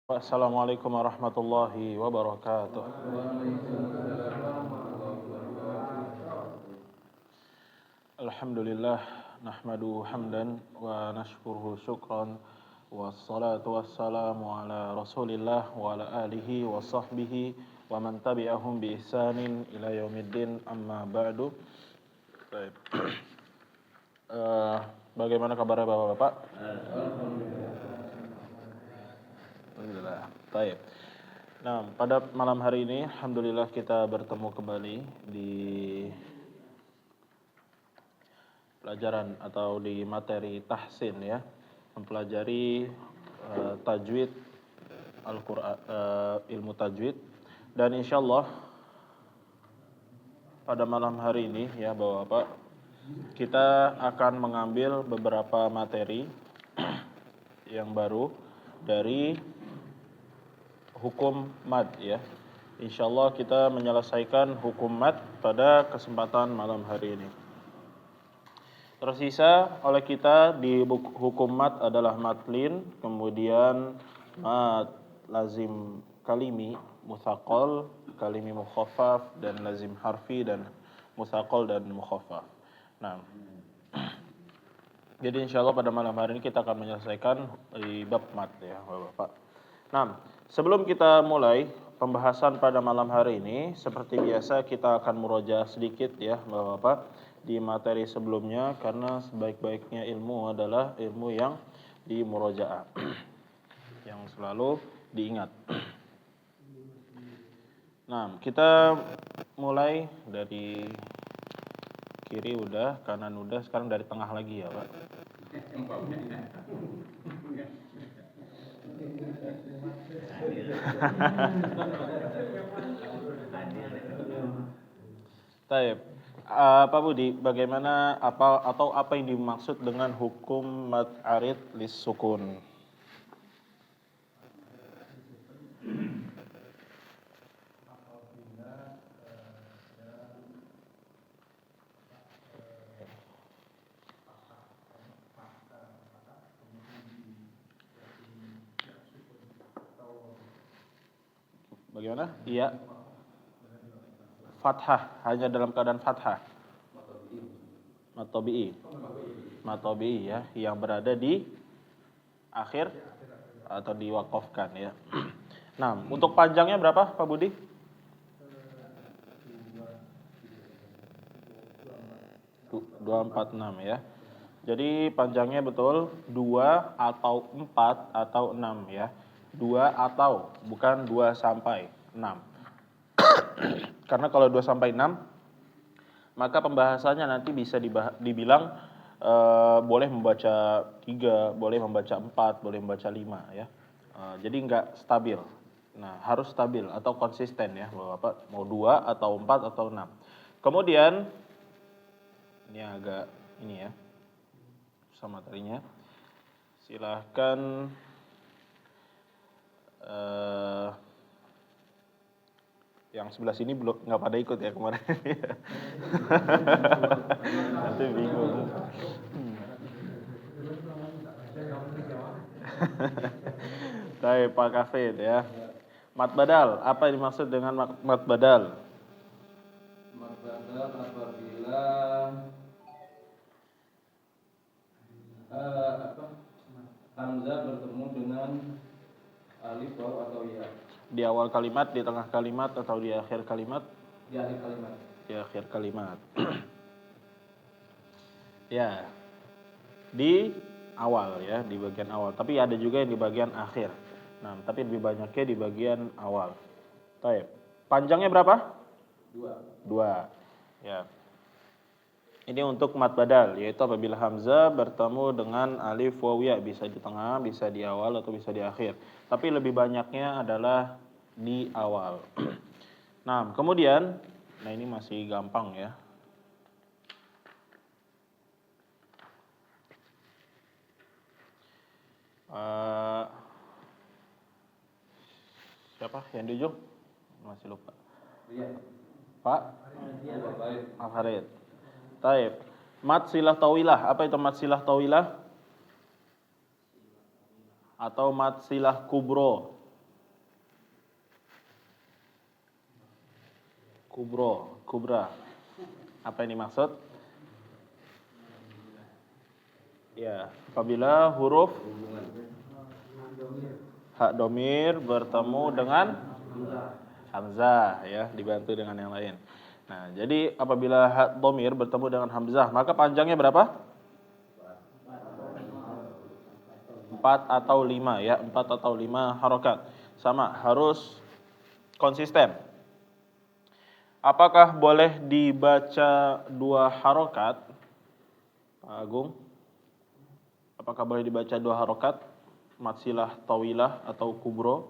Assalamualaikum warahmatullahi wabarakatuh. Alhamdulillah nahmadu hamdan wa nashkuruhu syukran wassalatu wassalamu ala Rasulillah wa ala alihi wa sahbihi wa man tabi'ahum bi ihsanin ila yaumiddin amma ba'du. Baik. Bagaimana kabarnya Bapak-bapak? Alhamdulillah. Baik. Nah, pada malam hari ini alhamdulillah kita bertemu kembali di pelajaran atau di materi tahsin ya, mempelajari tajwid Al-Qur'an, ilmu tajwid, dan insyaallah pada malam hari ini ya Bapak-bapak, kita akan mengambil beberapa materi yang baru dari hukum mad ya. Insyaallah kita menyelesaikan hukum mad pada kesempatan malam hari ini. Tersisa oleh kita di hukum mad adalah mad lin, kemudian mad lazim kalimi, mutsaqal, kalimi mukhaffaf, dan lazim harfi, dan mutsaqal dan mukhaffaf. Nah, jadi insyaallah pada malam hari ini kita akan menyelesaikan di bab mad ya Bapak. Nah, sebelum kita mulai pembahasan pada malam hari ini, seperti biasa kita akan murojaah sedikit ya Bapak-bapak di materi sebelumnya, karena sebaik-baiknya ilmu adalah ilmu yang di murojaah yang selalu diingat. Nah, kita mulai dari kiri udah, kanan udah, sekarang dari tengah lagi ya Pak. Taib. Pak Budi, bagaimana apa yang dimaksud dengan hukum mad arid lis sukun? Bagaimana? Iya. Fathah, hanya dalam keadaan fathah. Matobi'i. Matobi'i ya, yang berada di akhir atau diwakafkan ya. Nah, untuk panjangnya berapa Pak Budi? 246 ya. Jadi panjangnya betul 2 atau 4 atau 6 ya. 2 atau, bukan 2 sampai 6. Karena kalau 2 sampai 6, maka pembahasannya nanti bisa dibilang boleh membaca 3, boleh membaca 4, boleh membaca 5 ya. Jadi nggak stabil. Nah, harus stabil atau konsisten ya Bapak, mau 2 atau 4 atau 6. Kemudian ini agak ini ya, sama materinya. Silahkan yang sebelah sini belum, nggak pada ikut ya kemarin. Nanti bingung. Baik Pak Kafid ya. Mad badal, apa yang dimaksud dengan mad badal? Mad badal apabila hamzah bertemu dengan alif, waw atau ya. Di awal kalimat, di tengah kalimat, atau di akhir kalimat? Di akhir kalimat. Di akhir kalimat. Ya. Di awal ya, di bagian awal. Tapi ada juga yang di bagian akhir. Nah, tapi lebih banyaknya di bagian awal. Baik. Panjangnya berapa? 2. Ya. Ini untuk mad badal, yaitu apabila hamzah bertemu dengan alif waw ya, bisa di tengah, bisa di awal, atau bisa di akhir. Tapi lebih banyaknya adalah di awal. Nah, kemudian, nah ini masih gampang ya. Siapa yang di ujung? Masih lupa. Iya. Pak? Baik. Al-Harid. Taib. Mad silah tawilah. Apa itu mad silah tawilah? Atau mad silah kubro? kubra. Apa ini maksud? Ya, apabila huruf hak domir bertemu dengan hamzah, ya, dibantu dengan yang lain. Nah, jadi apabila hak domir bertemu dengan hamzah, maka panjangnya berapa? 4 atau 5, ya, 4 atau 5 harokat. Sama, harus konsisten. Apakah boleh dibaca 2 harokat? Pak Agung? Apakah boleh dibaca 2 harokat? Matsilah, tawilah, atau kubro?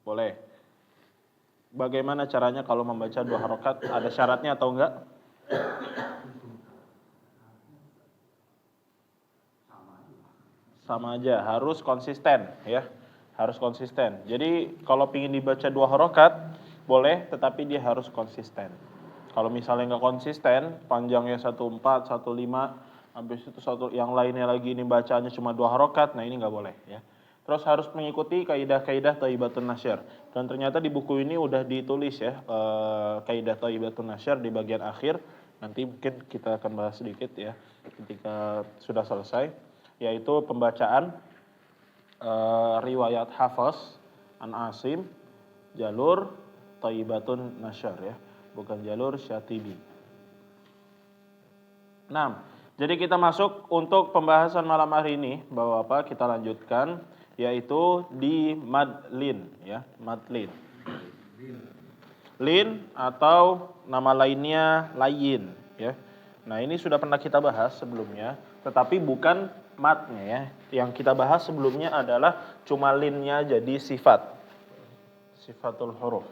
Boleh. Bagaimana caranya kalau membaca 2 harokat? Ada syaratnya atau enggak? Sama aja, harus konsisten, ya. Harus konsisten. Jadi kalau ingin dibaca 2 harokat, boleh, tetapi dia harus konsisten. Kalau misalnya nggak konsisten, panjangnya 1/4, 1/5, habis itu yang lainnya lagi ini bacanya cuma 2 harokat, nah ini nggak boleh, ya. Terus harus mengikuti kaidah-kaidah Thayyibatun Nasyr. Dan ternyata di buku ini udah ditulis, ya, kaidah Thayyibatun Nasyr di bagian akhir. Nanti mungkin kita akan bahas sedikit, ya, ketika sudah selesai, yaitu pembacaan riwayat Hafs an Asim, jalur Thayyibatun Nasyr, ya, bukan jalur Syatibi. 6. Jadi kita masuk untuk pembahasan malam hari ini, Bapak-bapak, kita lanjutkan, yaitu di madlin, ya, madlin. Lin atau nama lainnya layin, ya. Nah, ini sudah pernah kita bahas sebelumnya, tetapi bukan matnya, ya. Yang kita bahas sebelumnya adalah cuma linnya, jadi sifatul huruf.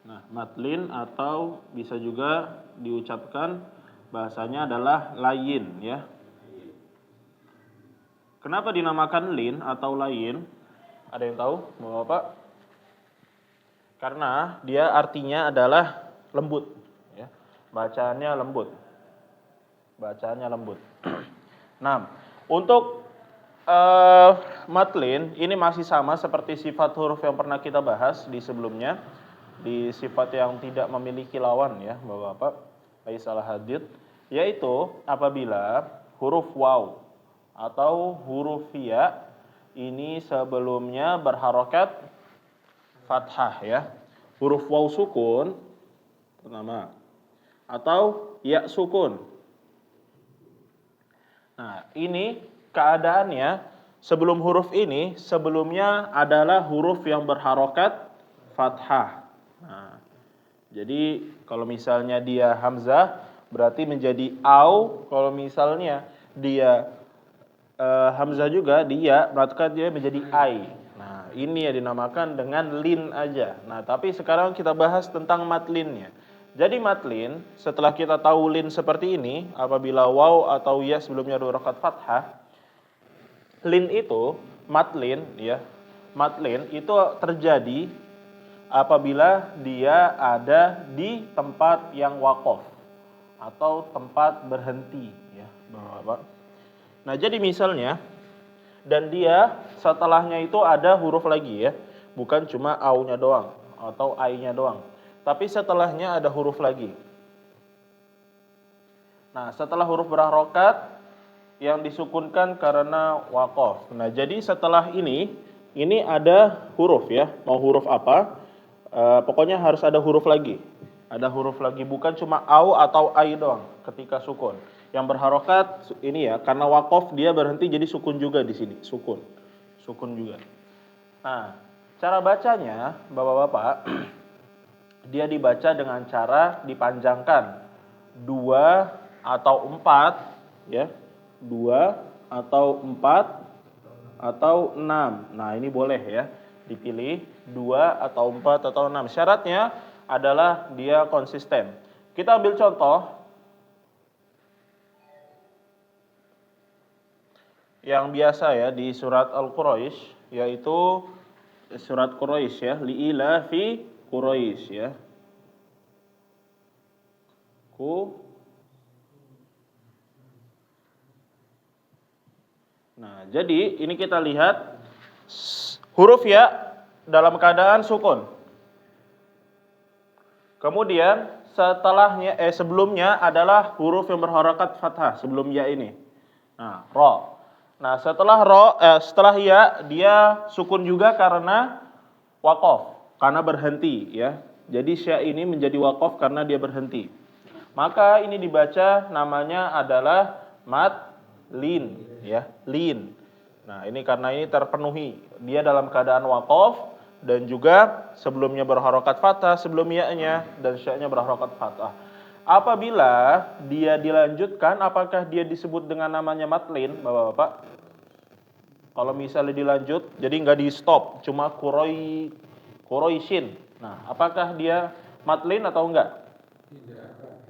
Nah, madlin atau bisa juga diucapkan bahasanya adalah layin, ya. Kenapa dinamakan lin atau layin? Ada yang tahu, Bapak? Karena dia artinya adalah lembut, ya. Bacaannya lembut. Nah, untuk madlin ini masih sama seperti sifat huruf yang pernah kita bahas di sebelumnya, di sifat yang tidak memiliki lawan, ya, Bapak-bapak, laisalah hadid, yaitu apabila huruf waw atau huruf ya ini sebelumnya berharokat fathah, ya. Huruf waw sukun pertama atau ya sukun. Nah, ini keadaannya sebelum huruf ini sebelumnya adalah huruf yang berharokat fathah. Nah, jadi kalau misalnya dia hamzah berarti menjadi au, kalau misalnya dia hamzah juga dia maka dia menjadi ai. Nah, ini ya dinamakan dengan lin aja. Nah, tapi sekarang kita bahas tentang madlinnya. Jadi madlin, setelah kita tahu lin seperti ini, apabila waw atau ya sebelumnya ada harakat fathah, lin itu madlin, ya. Madlin itu terjadi apabila dia ada di tempat yang waqaf atau tempat berhenti, ya, Bapak. Nah, jadi misalnya, dan dia setelahnya itu ada huruf lagi, ya, bukan cuma au-nya doang atau ai-nya doang, tapi setelahnya ada huruf lagi. Nah, setelah huruf berharokat yang disukunkan karena waqaf. Nah, jadi setelah ini ada huruf, ya, mau huruf apa? Pokoknya harus ada huruf lagi. Ada huruf lagi, bukan cuma au atau ai doang ketika sukun. Yang berharokat ini, ya, karena waqaf dia berhenti jadi sukun juga di sini, sukun juga. Nah, cara bacanya, Bapak-bapak, dia dibaca dengan cara dipanjangkan 2 atau 4, ya. 2 atau 4 atau 6. Nah, ini boleh, ya, dipilih 2 atau 4 atau 6. Syaratnya adalah dia konsisten. Kita ambil contoh yang biasa, ya, di surat Al-Quraisy, yaitu surat Quraisy, ya, li'ila fi Quraisy, ya. Nah, jadi ini kita lihat huruf ya dalam keadaan sukun. Kemudian sebelumnya adalah huruf yang berharakat fathah sebelum ya ini. Nah, ro. Nah, setelah ya dia sukun juga karena waqaf, karena berhenti ya. Jadi sya ini menjadi waqaf karena dia berhenti. Maka ini dibaca namanya adalah mad lin ya, lin. Nah, ini karena ini terpenuhi. Dia dalam keadaan waqaf dan juga sebelumnya berharokat fathah sebelum ya-nya dan sya-nya berharokat fathah. Apabila dia dilanjutkan, apakah dia disebut dengan namanya matlin, Bapak-bapak? Kalau misalnya dilanjut, jadi nggak di stop, cuma kuroishin. Nah, apakah dia matlin atau enggak?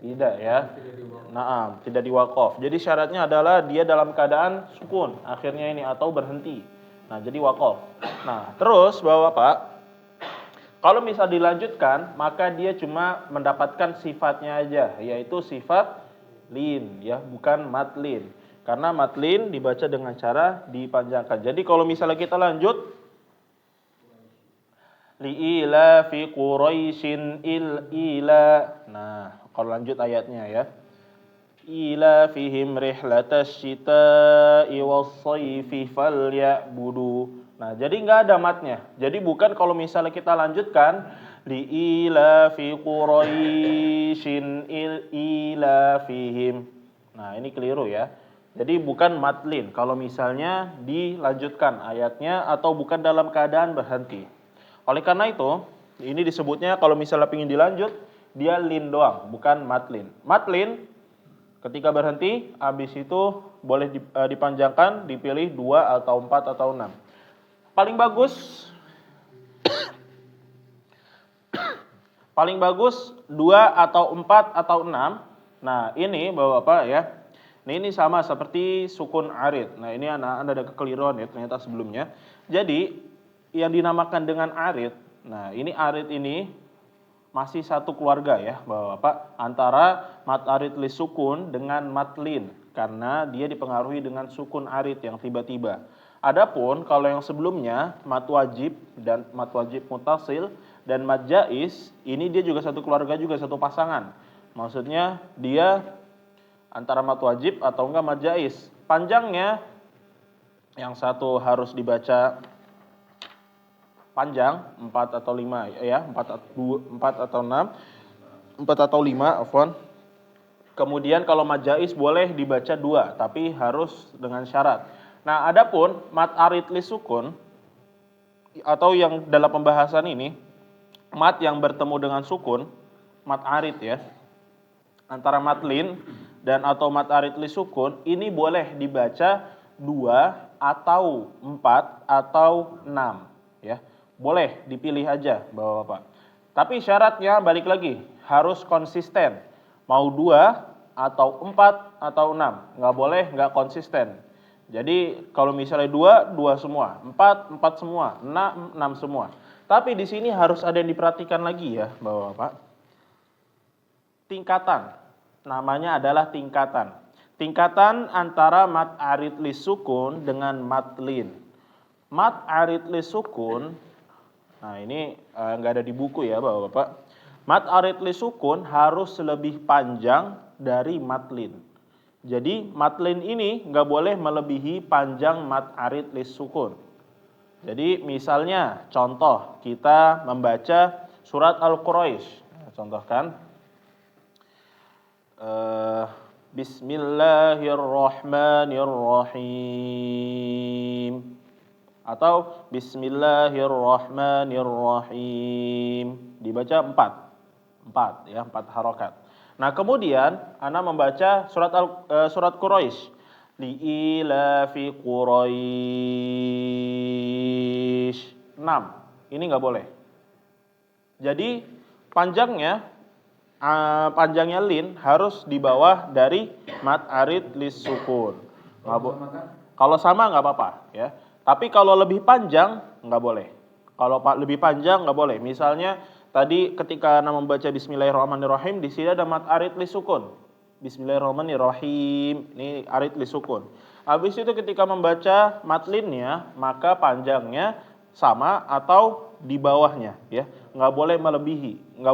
Tidak ya. Nah, tidak diwaqaf. Jadi syaratnya adalah dia dalam keadaan sukun akhirnya ini atau berhenti. Nah, jadi waqaf. Nah, terus Bapak-bapak, kalau misal dilanjutkan, maka dia cuma mendapatkan sifatnya aja, yaitu sifat lin ya, bukan matlin. Karena matlin dibaca dengan cara dipanjangkan. Jadi kalau misalnya kita lanjut, li'ila fi quraisyin ila. Nah, kalau lanjut ayatnya ya. Ila fihim rihlatasy syita'i was-shayfi falyabudu. Nah, jadi nggak ada matnya. Jadi bukan kalau misalnya kita lanjutkan li'ila fi quraisyin ila fihim. Nah, ini keliru ya. Jadi bukan matlin kalau misalnya dilanjutkan ayatnya atau bukan dalam keadaan berhenti. Oleh karena itu, ini disebutnya kalau misalnya ingin dilanjut, dia lin doang, bukan matlin. Matlin ketika berhenti, habis itu boleh dipanjangkan, dipilih 2 atau 4 atau 6. Paling bagus 2 atau 4 atau 6. Nah, ini Bapak-bapak ya. Ini sama seperti sukun arid. Nah, ini Anda ada kekeliruan ya ternyata sebelumnya. Jadi, yang dinamakan dengan arid. Nah, ini arid ini masih satu keluarga ya, Bapak-bapak, antara mat arid li sukun dengan matlin karena dia dipengaruhi dengan sukun arid yang tiba-tiba. Adapun kalau yang sebelumnya mat wajib dan mat wajib mutasil dan mat jaiz, ini dia juga satu keluarga juga satu pasangan. Maksudnya dia antara mat wajib atau enggak mat jaiz. Panjangnya yang satu harus dibaca panjang 4 atau 5 ya, 4 atau 6, 4 atau 5 afwan. Kemudian kalau mat jaiz boleh dibaca 2 tapi harus dengan syarat. Nah, adapun mat arid li sukun atau yang dalam pembahasan ini mat yang bertemu dengan sukun, mat arid ya. Antara matlin dan atau mat arid li sukun ini boleh dibaca 2 atau 4 atau 6 ya. Boleh dipilih aja Bapak-bapak. Tapi syaratnya balik lagi harus konsisten. Mau 2 atau 4 atau 6. Nggak boleh nggak konsisten. Jadi kalau misalnya 2, 2 semua. 4, 4 semua. 6, 6 semua. Tapi di sini harus ada yang diperhatikan lagi ya Bapak-bapak. Tingkatan. Namanya adalah tingkatan. Tingkatan antara mat arid li sukun dengan matlin. Mat arid li sukun, nah ini nggak ada di buku ya Bapak-bapak. Mat arid li sukun harus lebih panjang dari matlin. Jadi matlin ini nggak boleh melebihi panjang mat arid li sukun. Jadi misalnya contoh kita membaca surat Al-Quraisy. Contohkan Bismillahirrahmanirrahim atau Bismillahirrahmanirrahim dibaca 4 ya, 4 harokat. Nah, kemudian ana membaca surat Quraisy liilafi Quraisy 6. Ini nggak boleh. Jadi panjangnya lin harus di bawah dari mat arid lis sukun. Kalau sama nggak apa-apa ya. Tapi kalau lebih panjang nggak boleh. Kalau lebih panjang nggak boleh. Misalnya tadi ketika Anda membaca Bismillahirrahmanirrahim di sini ada mat arid lis sukun. Bismillahirrahmanirrahim. Ini arid lis sukun. Habis itu ketika membaca matlinnya maka panjangnya sama atau di bawahnya, ya. Nggak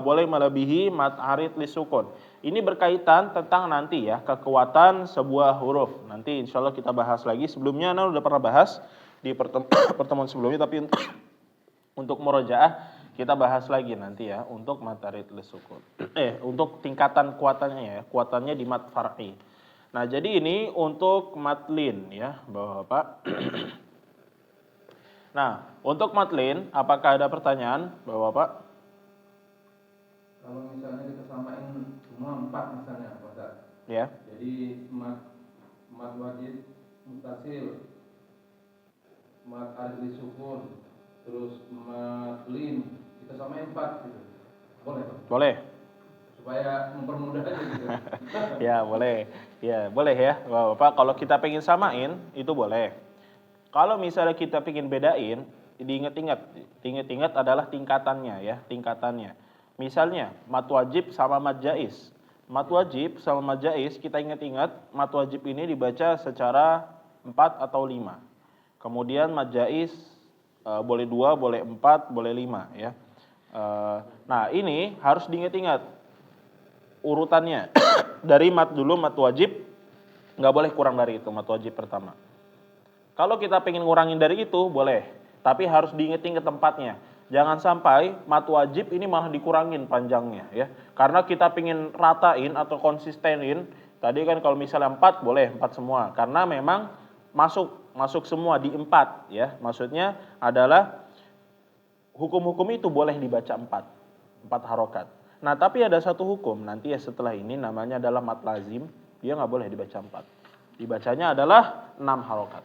boleh melebihi mat arid lisukun. Ini berkaitan tentang nanti ya, kekuatan sebuah huruf. Nanti insya Allah kita bahas lagi. Sebelumnya Ana udah pernah bahas di pertemuan sebelumnya, tapi untuk murojaah kita bahas lagi nanti ya, untuk mat arid lisukun. Untuk tingkatan kuatannya ya, kuatannya di mat far'i. Nah, jadi ini untuk matlin ya, Bapak-bapak. Nah, untuk matlin, apakah ada pertanyaan, Bapak-bapak? Kalau misalnya kita samain semua 4 misalnya, Pak Ustaz. Ya. Jadi mat wajib mutasil, mat arid sukun, terus mat lin, kita samain 4 gitu. Boleh, Pak? Boleh. Supaya mempermudah aja gitu. Ya, boleh. Ya, boleh ya, Bapak. Kalau kita pengen samain, itu boleh. Kalau misalnya kita pengen bedain, diingat-ingat adalah tingkatannya ya, tingkatannya. Misalnya, mat wajib sama mat jaiz. Mat wajib sama mat jaiz, kita ingat-ingat, mat wajib ini dibaca secara 4 atau 5. Kemudian mat jaiz boleh 2, boleh 4, boleh 5 ya. Nah, ini harus diingat-ingat urutannya. Dari mat dulu, mat wajib, nggak boleh kurang dari itu, mat wajib pertama. Kalau kita pengen ngurangin dari itu, boleh. Tapi harus diinget-inget tempatnya. Jangan sampai mat wajib ini malah dikurangin panjangnya ya. Karena kita pengen ratain atau konsistenin, tadi kan kalau misalnya 4, boleh 4 semua. Karena memang masuk semua di 4 ya. Maksudnya adalah hukum-hukum itu boleh dibaca 4 harokat. Nah, tapi ada satu hukum nanti ya setelah ini, namanya adalah mat lazim, dia nggak boleh dibaca 4. Dibacanya adalah 6 harokat.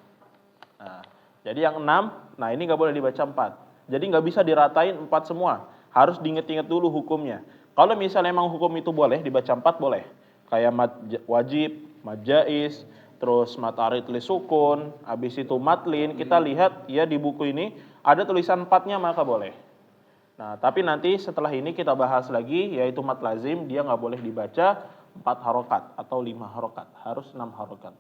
Nah, jadi yang 6, nah ini nggak boleh dibaca 4. Jadi nggak bisa diratain 4 semua. Harus diinget-inget dulu hukumnya. Kalau misalnya memang hukum itu boleh dibaca 4, boleh. Kayak mat wajib, mat jaiz, terus mat arid lisukun, habis itu matlin. Kita lihat ya di buku ini ada tulisan 4-nya, maka boleh. Nah, tapi nanti setelah ini kita bahas lagi, yaitu mat lazim, dia nggak boleh dibaca 4 harokat atau 5 harokat, harus 6 harokat.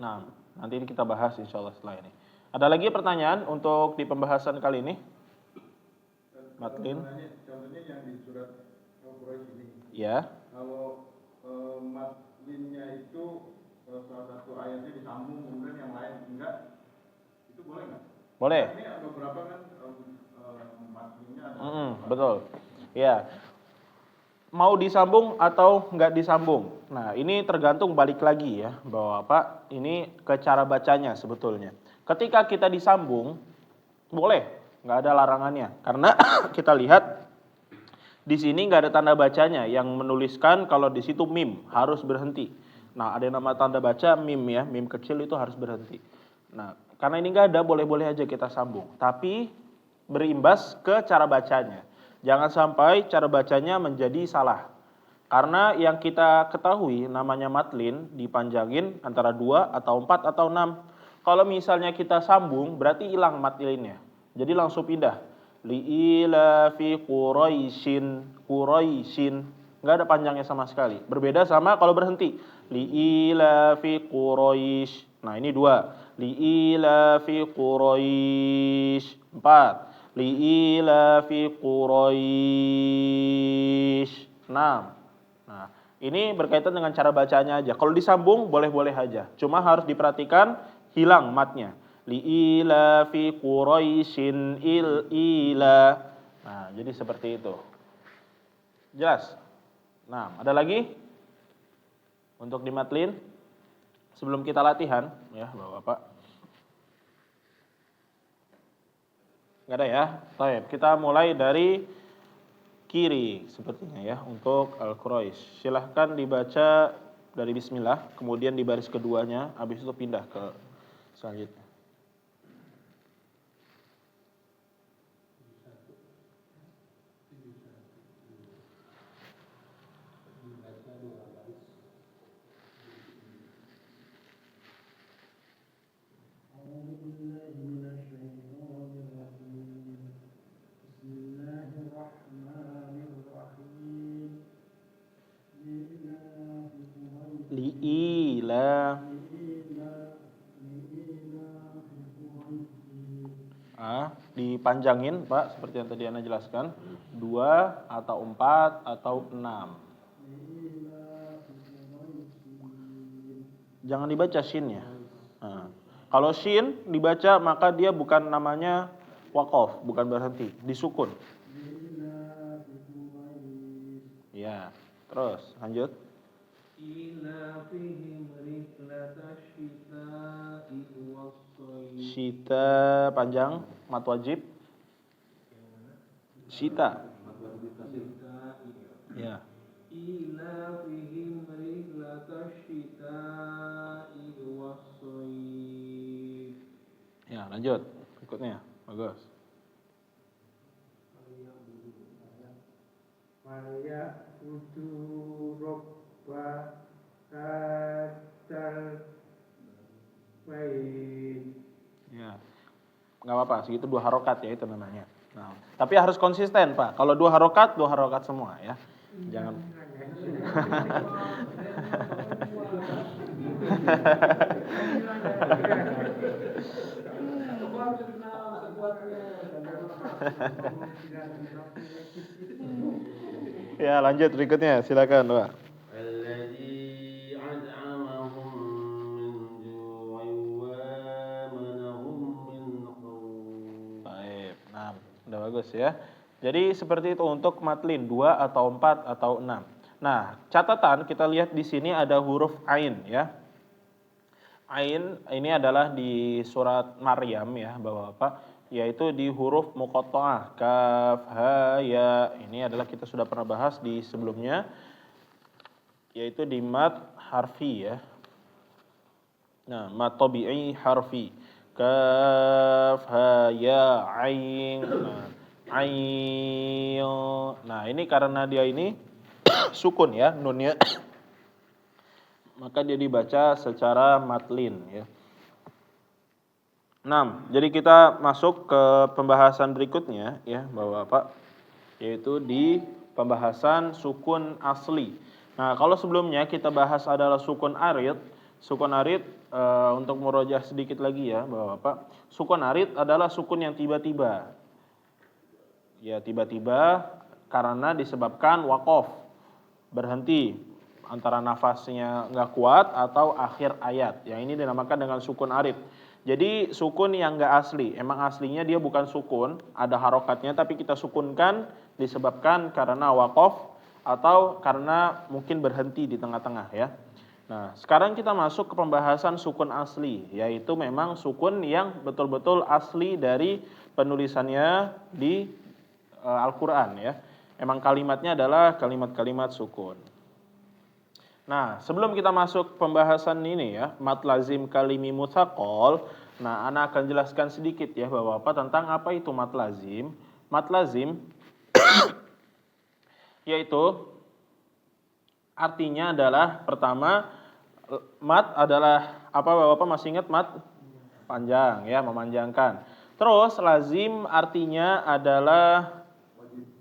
Nah, nanti ini kita bahas insya Allah setelah ini. Ada lagi pertanyaan untuk di pembahasan kali ini? Matlin? Contohnya yang di surat Al-Quraish ini. Ya. Kalau matlinnya itu salah satu ayatnya disambung, kemudian yang lain enggak, itu boleh nggak? Boleh. Ini ada beberapa kan matlinnya ada. Betul. Ya. Mau disambung atau nggak disambung? Nah, ini tergantung balik lagi ya, bahwa Pak, ini ke cara bacanya sebetulnya. Ketika kita disambung, boleh, nggak ada larangannya. Karena kita lihat di sini nggak ada tanda bacanya yang menuliskan kalau di situ mim harus berhenti. Nah, ada nama tanda baca mim ya, mim kecil itu harus berhenti. Nah, karena ini nggak ada, boleh-boleh aja kita sambung. Tapi berimbas ke cara bacanya. Jangan sampai cara bacanya menjadi salah. Karena yang kita ketahui namanya matlin dipanjangin antara 2 atau 4 atau 6. Kalau misalnya kita sambung berarti hilang matlinnya. Jadi langsung pindah. Li'ila fi Quraisyin. Enggak ada panjangnya sama sekali. Berbeda sama kalau berhenti. Li'ila fi Quraisy. Nah, ini 2. Li'ila fi Quraisy. 4. Li'ila fi Quraisy. 6. Nah, ini berkaitan dengan cara bacanya aja. Kalau disambung boleh-boleh aja. Cuma harus diperhatikan hilang matnya. Li'ila fi Quraisyin ila. Nah, jadi seperti itu. Jelas? Nah, ada lagi untuk di matlin sebelum kita latihan ya, Bapak-bapak. Nggak ada ya? Baik, kita mulai dari kiri sepertinya ya untuk Al-Quraish. Silahkan dibaca dari bismillah, kemudian di baris keduanya, habis itu pindah ke selanjutnya. Li'ila. dipanjangin, Pak, seperti yang tadi Anda jelaskan. 2 atau 4 atau 6. Jangan dibaca shinnya. Nah, kalau shin dibaca maka dia bukan namanya waqaf, bukan berhenti, disukun. Ya, terus lanjut. Syita panjang, mat wajib. Syita. Ya. Ya, lanjut. Berikutnya. Bagus. Maya udu robba hadal bait. Ya. Nggak apa-apa, segitu 2 harokat ya itu namanya. Nah, tapi harus konsisten, Pak. Kalau 2 harokat semua ya. Jangan. Ya, lanjut berikutnya. Silakan, Pak. الذي أنعمهم من جوع وآمنهم من خوف. Baik. Nah, udah bagus ya. Jadi seperti itu untuk matlin 2 atau 4 atau 6. Nah, catatan kita lihat di sini ada huruf ain ya. Ain ini adalah di surat Maryam ya, Bapak-bapak, yaitu di huruf muqatta'ah, kaf, ha, ya. Ini adalah kita sudah pernah bahas di sebelumnya, yaitu di mad harfi ya. Nah, mad tabi'i harfi. Kaf, ha, ya, ain. Nah, ain. Nah, ini karena dia ini sukun ya, nunnya. Maka dia dibaca secara matlin ya. 6. Jadi kita masuk ke pembahasan berikutnya ya, Bapak-bapak, yaitu di pembahasan sukun asli. Nah, kalau sebelumnya kita bahas adalah sukun arid. Sukun arid untuk merojah sedikit lagi ya, Bapak-bapak. Sukun arid adalah sukun yang tiba-tiba. Ya, tiba-tiba karena disebabkan waqaf, berhenti antara nafasnya nggak kuat atau akhir ayat. Yang ini dinamakan dengan sukun arid. Jadi sukun yang nggak asli, emang aslinya dia bukan sukun, ada harokatnya tapi kita sukunkan disebabkan karena waqaf atau karena mungkin berhenti di tengah-tengah ya. Nah, sekarang kita masuk ke pembahasan sukun asli, yaitu memang sukun yang betul-betul asli dari penulisannya di Al-Quran ya. Emang kalimatnya adalah kalimat-kalimat sukun. Nah, sebelum kita masuk pembahasan ini ya, mat lazim kalimi mutsaqal, nah ana akan jelaskan sedikit ya Bapak-bapak tentang apa itu mat lazim. Mat lazim yaitu artinya adalah pertama, mat adalah apa Bapak-bapak masih ingat mat? Panjang ya, memanjangkan. Terus lazim artinya adalah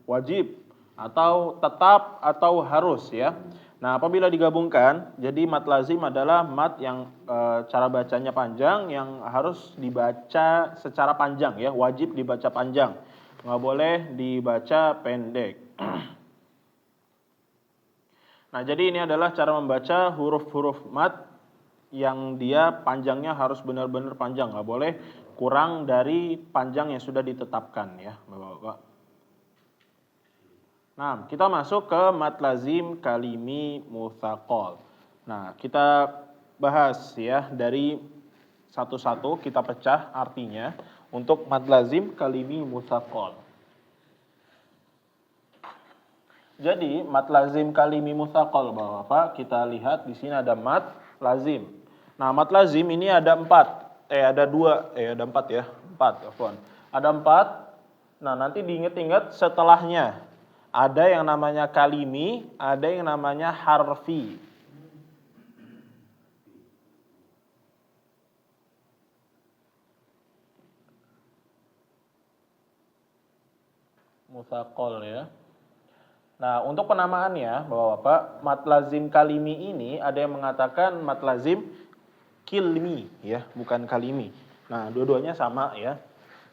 wajib atau tetap atau harus ya. Nah, apabila digabungkan, jadi mat lazim adalah mat yang cara bacanya panjang, yang harus dibaca secara panjang ya, wajib dibaca panjang, nggak boleh dibaca pendek. Nah, jadi ini adalah cara membaca huruf-huruf mat yang dia panjangnya harus benar-benar panjang, nggak boleh kurang dari panjang yang sudah ditetapkan ya, Bapak-bapak. Nah, kita masuk ke mat lazim kalimi mutsaqal. Nah, kita bahas ya dari satu-satu, kita pecah artinya untuk mat lazim kalimi mutsaqal. Jadi, mat lazim kalimi mutsaqal, Bapak, kita lihat di sini ada mat lazim. Nah, mat lazim ini ada 4. Ada 4 ya. 4, afwan. Ada 4. Nah, nanti diingat-ingat setelahnya. Ada yang namanya kalimi, ada yang namanya harfi. Mutsaqal ya. Nah, untuk penamaannya, Bapak-bapak, mat lazim kalimi ini ada yang mengatakan mat lazim kilmi ya, bukan kalimi. Nah, dua-duanya sama ya.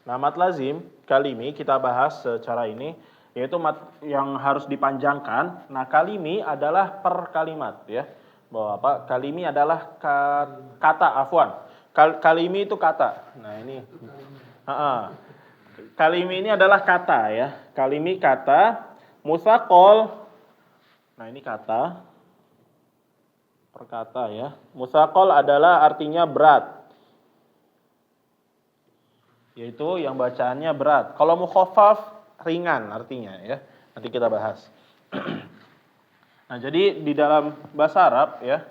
Nah, mad lazim kalimi kita bahas secara ini, yaitu mad yang harus dipanjangkan. Nah, kalimi adalah per kalimat ya. Bahwa apa? Kalimi adalah kata, afwan. Kalimi itu kata. Nah, ini. Kalimi ini adalah kata ya. Kalimi kata, musaqol. Nah, ini kata. Perkata ya. Musaqol adalah artinya berat. Yaitu yang bacaannya berat. Kalau mukhaffaf ringan artinya ya. Nanti kita bahas. Nah, jadi di dalam bahasa Arab ya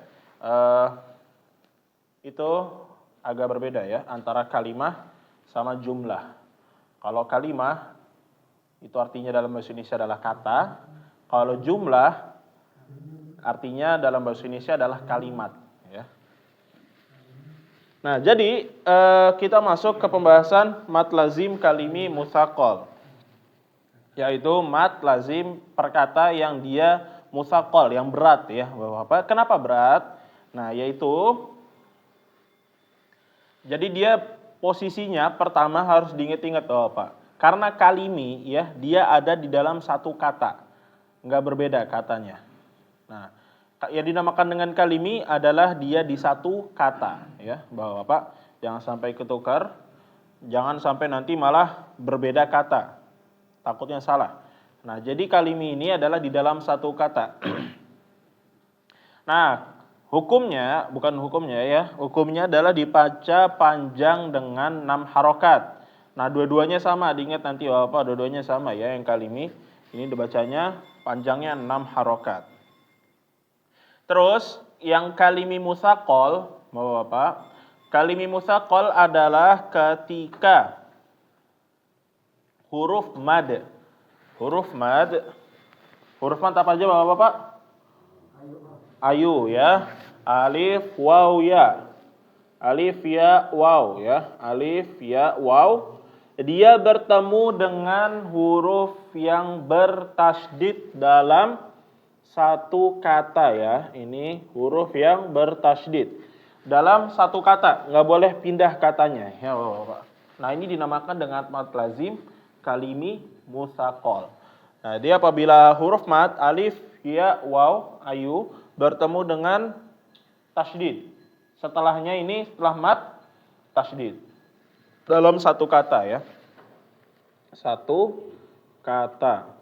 itu agak berbeda ya antara kalimah sama jumlah. Kalau kalimah itu artinya dalam bahasa Indonesia adalah kata. Kalau jumlah artinya dalam bahasa Indonesia adalah kalimat ya. Nah, jadi kita masuk ke pembahasan mad lazim kalimi musaqal. Yaitu mad lazim perkata yang dia musaqal, yang berat ya. Apa? Kenapa berat? Nah, yaitu jadi dia posisinya pertama harus diingat-ingat Pak. Karena kalimi ya, dia ada di dalam satu kata. Enggak berbeda katanya. Nah, yang dinamakan dengan kalimi adalah dia di satu kata ya, Bapak. Jangan sampai ketukar, jangan sampai nanti malah berbeda kata. Takutnya salah. Nah, jadi kalimi ini adalah di dalam satu kata. Nah, hukumnya, bukan hukumnya ya, hukumnya adalah dibaca panjang dengan 6 harokat. Nah, dua-duanya sama, diingat nanti Bapak, dua-duanya sama ya, yang kalimi. Ini dibacanya panjangnya 6 harokat. Terus yang kalimi musaqal, Bapak, kalimi musaqal adalah ketika huruf mad. Huruf mad apa aja Bapak? Ayu ya. Alif, waw, ya. Alif, ya, waw ya. Alif, ya, waw. Dia bertemu dengan huruf yang bertasydid dalam satu kata ya. Ini huruf yang bertasydid dalam satu kata, nggak boleh pindah katanya ya Bapak. Nah, ini dinamakan dengan mad lazim kalimi musaqal. Nah, dia apabila huruf mad alif, ya, waw, ayu bertemu dengan tasydid. Setelahnya ini setelah mad tasydid dalam satu kata ya. Satu kata.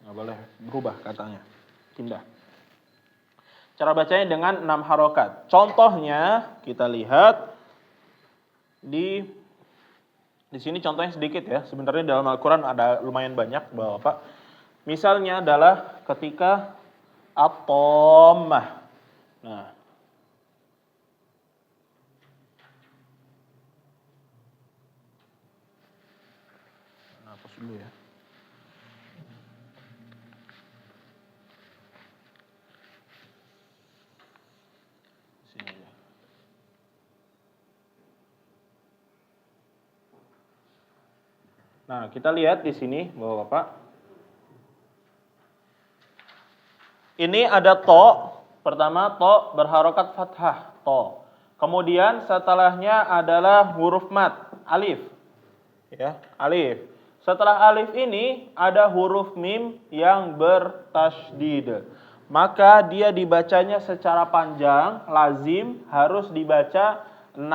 Nggak boleh berubah katanya, pindah. Cara bacanya dengan 6 harokat. Contohnya kita lihat di sini contohnya sedikit ya. Sebenarnya dalam Al-Quran ada lumayan banyak Bapak. Misalnya adalah ketika at-tammah. Nah, hapus dulu ya. Nah, kita lihat di sini, Bapak. Ini ada to. Pertama, to berharokat fathah, to. Kemudian setelahnya adalah huruf mad, alif. Ya, alif. Setelah alif ini ada huruf mim yang bertasydid. Maka dia dibacanya secara panjang, lazim harus dibaca 6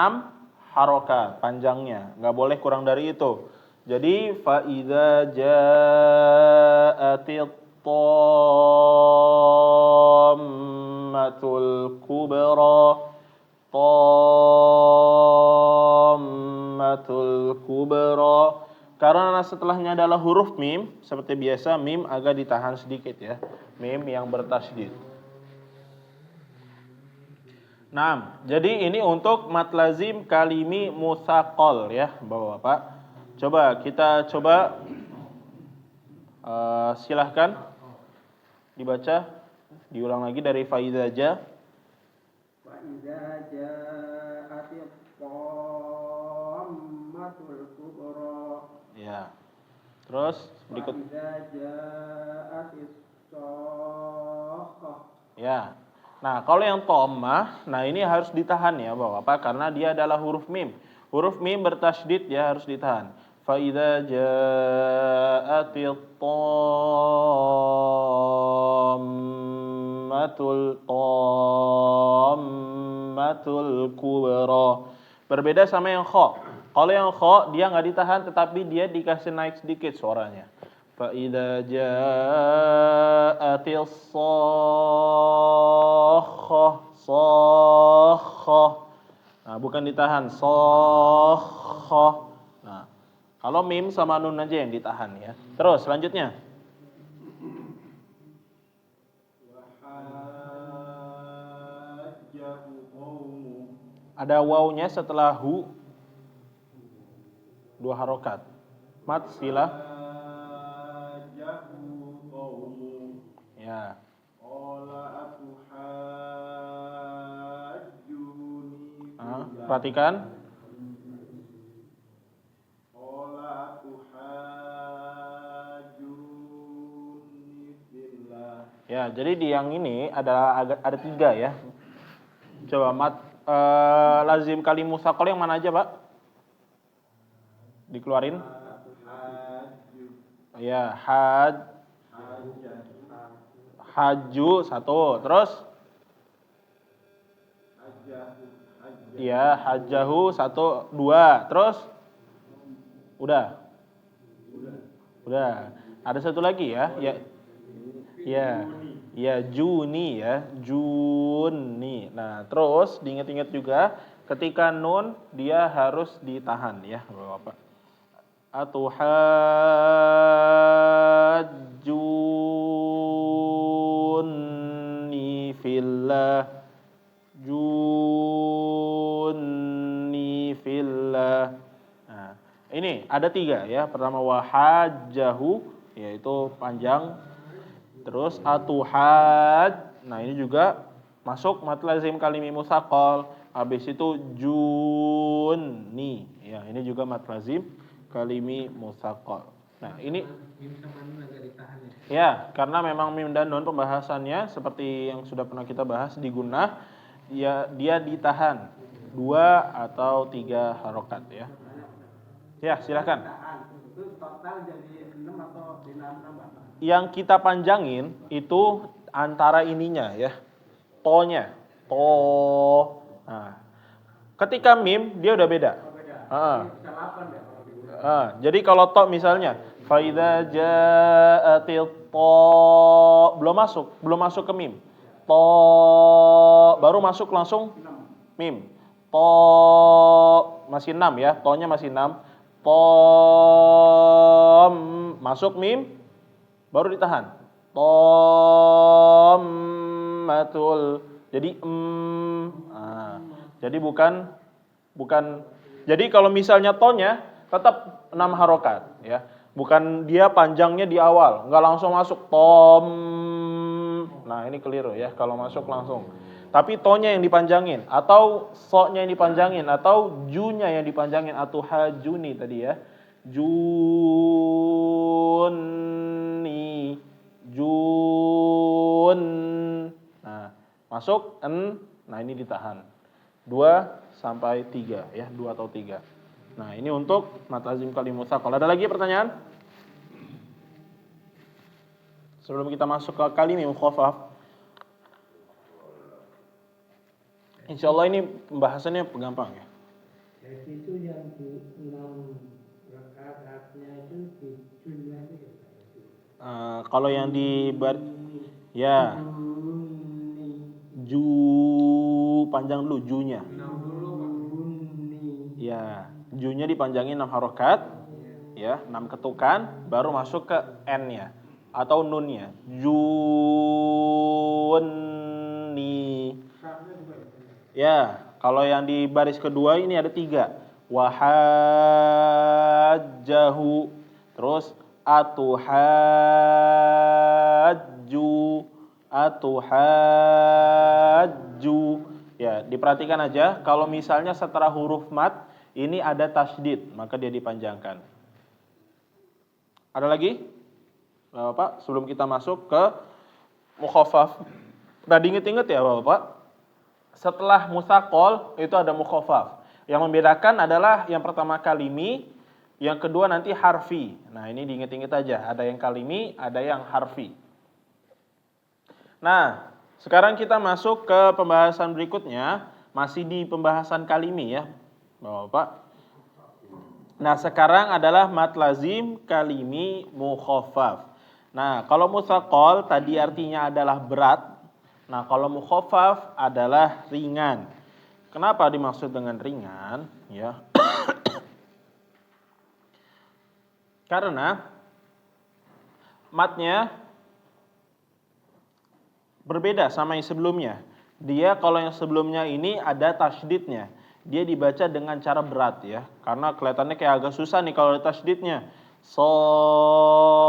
harokat panjangnya. Nggak boleh kurang dari itu. Jadi fa idza ja'atit tammatul kubra, tammatul kubra. Karena setelahnya adalah huruf mim, seperti biasa mim agak ditahan sedikit ya. Mim yang bertasydid. Nah, jadi ini untuk mad lazim kalimi musaqal ya, Bapak-bapak. Kita coba silahkan dibaca, diulang lagi dari faiza ja. Faiza ja'atit tammatul kubra. Ya. Terus berikut. Faiza ja'atis shaqqah. Ya. Nah, kalau yang dhammah, nah ini harus ditahan ya Bapak, karena dia adalah huruf mim. Huruf mim bertasydid ya, harus ditahan. Fa idza ja'atit tammatul kubra. Berbeda sama yang kha. Kalau yang kha dia nggak ditahan tetapi dia dikasih naik sedikit suaranya. Fa idza ja'atis sakhah. Nah, bukan ditahan. Sakhah. Nah, kalau mim sama nun aja yang ditahan ya. Terus selanjutnya. Ada wawunya setelah hu, 2 harokat. Mat sila. Ya. Perhatikan. Ya, jadi di yang ini ada 3 ya. Coba mat lazim kalim mutsaqal yang mana aja, Pak? Dikeluarin. Ya, haju 1, terus ya, hajahu 1, 2, terus udah. Ada satu lagi ya. Ya, juni ya, juni. Nah, terus diingat-ingat juga ketika nun dia harus ditahan ya, Bapak. Atuhajjunni fillah. Junni fillah. Nah, ini ada 3 ya. Pertama wahajjahu, yaitu panjang. Terus atuhad. Nah, ini juga masuk mad lazim kalimi mutsaqal. Habis itu junni. Ya, ini juga mad lazim kalimi mutsaqal. Nah, ini mim sama nun agak ditahan ya. Ya, karena memang mim dan nun pembahasannya seperti yang sudah pernah kita bahas di gunnah, ya dia ditahan 2 atau 3 harokat ya. Ya, silakan. Itu total jadi 6 atau 6? Yang kita panjangin itu antara ininya ya, to-nya, to. Nah, ketika mim dia udah beda. Jadi kalau to misalnya, fa idza ja'atil to, belum masuk ke mim. To baru masuk langsung mim. To masih 6 ya, to-nya masih 6. To masuk mim. Baru ditahan. Tommatul. Jadi jadi bukan jadi kalau misalnya tonya tetap 6 harokat ya. Bukan dia panjangnya di awal, enggak langsung masuk tom. Nah, ini keliru ya kalau masuk langsung. Tapi tonya yang dipanjangin atau so-nya yang dipanjangin atau ju-nya yang dipanjangin atau hajuni tadi ya. Jun. Nah, masuk en. Nah, ini ditahan. 2 sampai 3 ya, 2 atau 3. Nah, ini untuk mad lazim kalim mutsaqal. Ada lagi pertanyaan? Sebelum kita masuk ke kalim mukhaffaf. Insyaallah ini pembahasannya gampang ya. Jadi itu yang di 6 rakaatnya itu di jumlah itu. Kalau yang di ya ju panjang dulu ju-nya. Ya, ju-nya dipanjangin 6 harokat. Ya, 6 ketukan baru masuk ke n-nya atau nun-nya. Junni. Ya, kalau yang di baris kedua ini ada 3. Wahajjahu. Terus atuhajju. Ya, diperhatikan aja kalau misalnya setelah huruf mat ini ada tasydid, maka dia dipanjangkan. Ada lagi? Bapak, sebelum kita masuk ke mukhaffaf. Udah diinget-inget ya, Bapak? Setelah mutsaqal itu ada mukhaffaf. Yang membedakan adalah yang pertama kalimi, yang kedua nanti harfi. Nah, ini diinget-inget aja. Ada yang kalimi, ada yang harfi. Nah, sekarang kita masuk ke pembahasan berikutnya. Masih di pembahasan kalimi ya, Bapak-Bapak. Nah, sekarang adalah mat lazim kalimi mukhaffaf. Nah, kalau mutsaqal tadi artinya adalah berat. Nah, kalau mukhaffaf adalah ringan. Kenapa dimaksud dengan ringan? Ya. Karena matnya berbeda sama yang sebelumnya. Dia kalau yang sebelumnya ini ada tasydidnya. Dia dibaca dengan cara berat ya. Karena kelihatannya kayak agak susah nih kalau ada tasydidnya. Sokhah.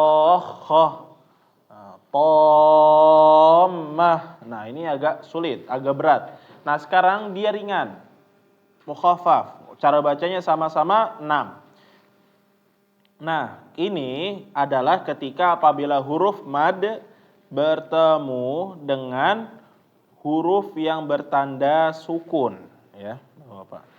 Tommah. Nah, ini agak sulit, agak berat. Nah, sekarang dia ringan. Mukhaffaf. Cara bacanya sama-sama 6. Nah, ini adalah ketika apabila huruf mad bertemu dengan huruf yang bertanda sukun, ya, Bapak.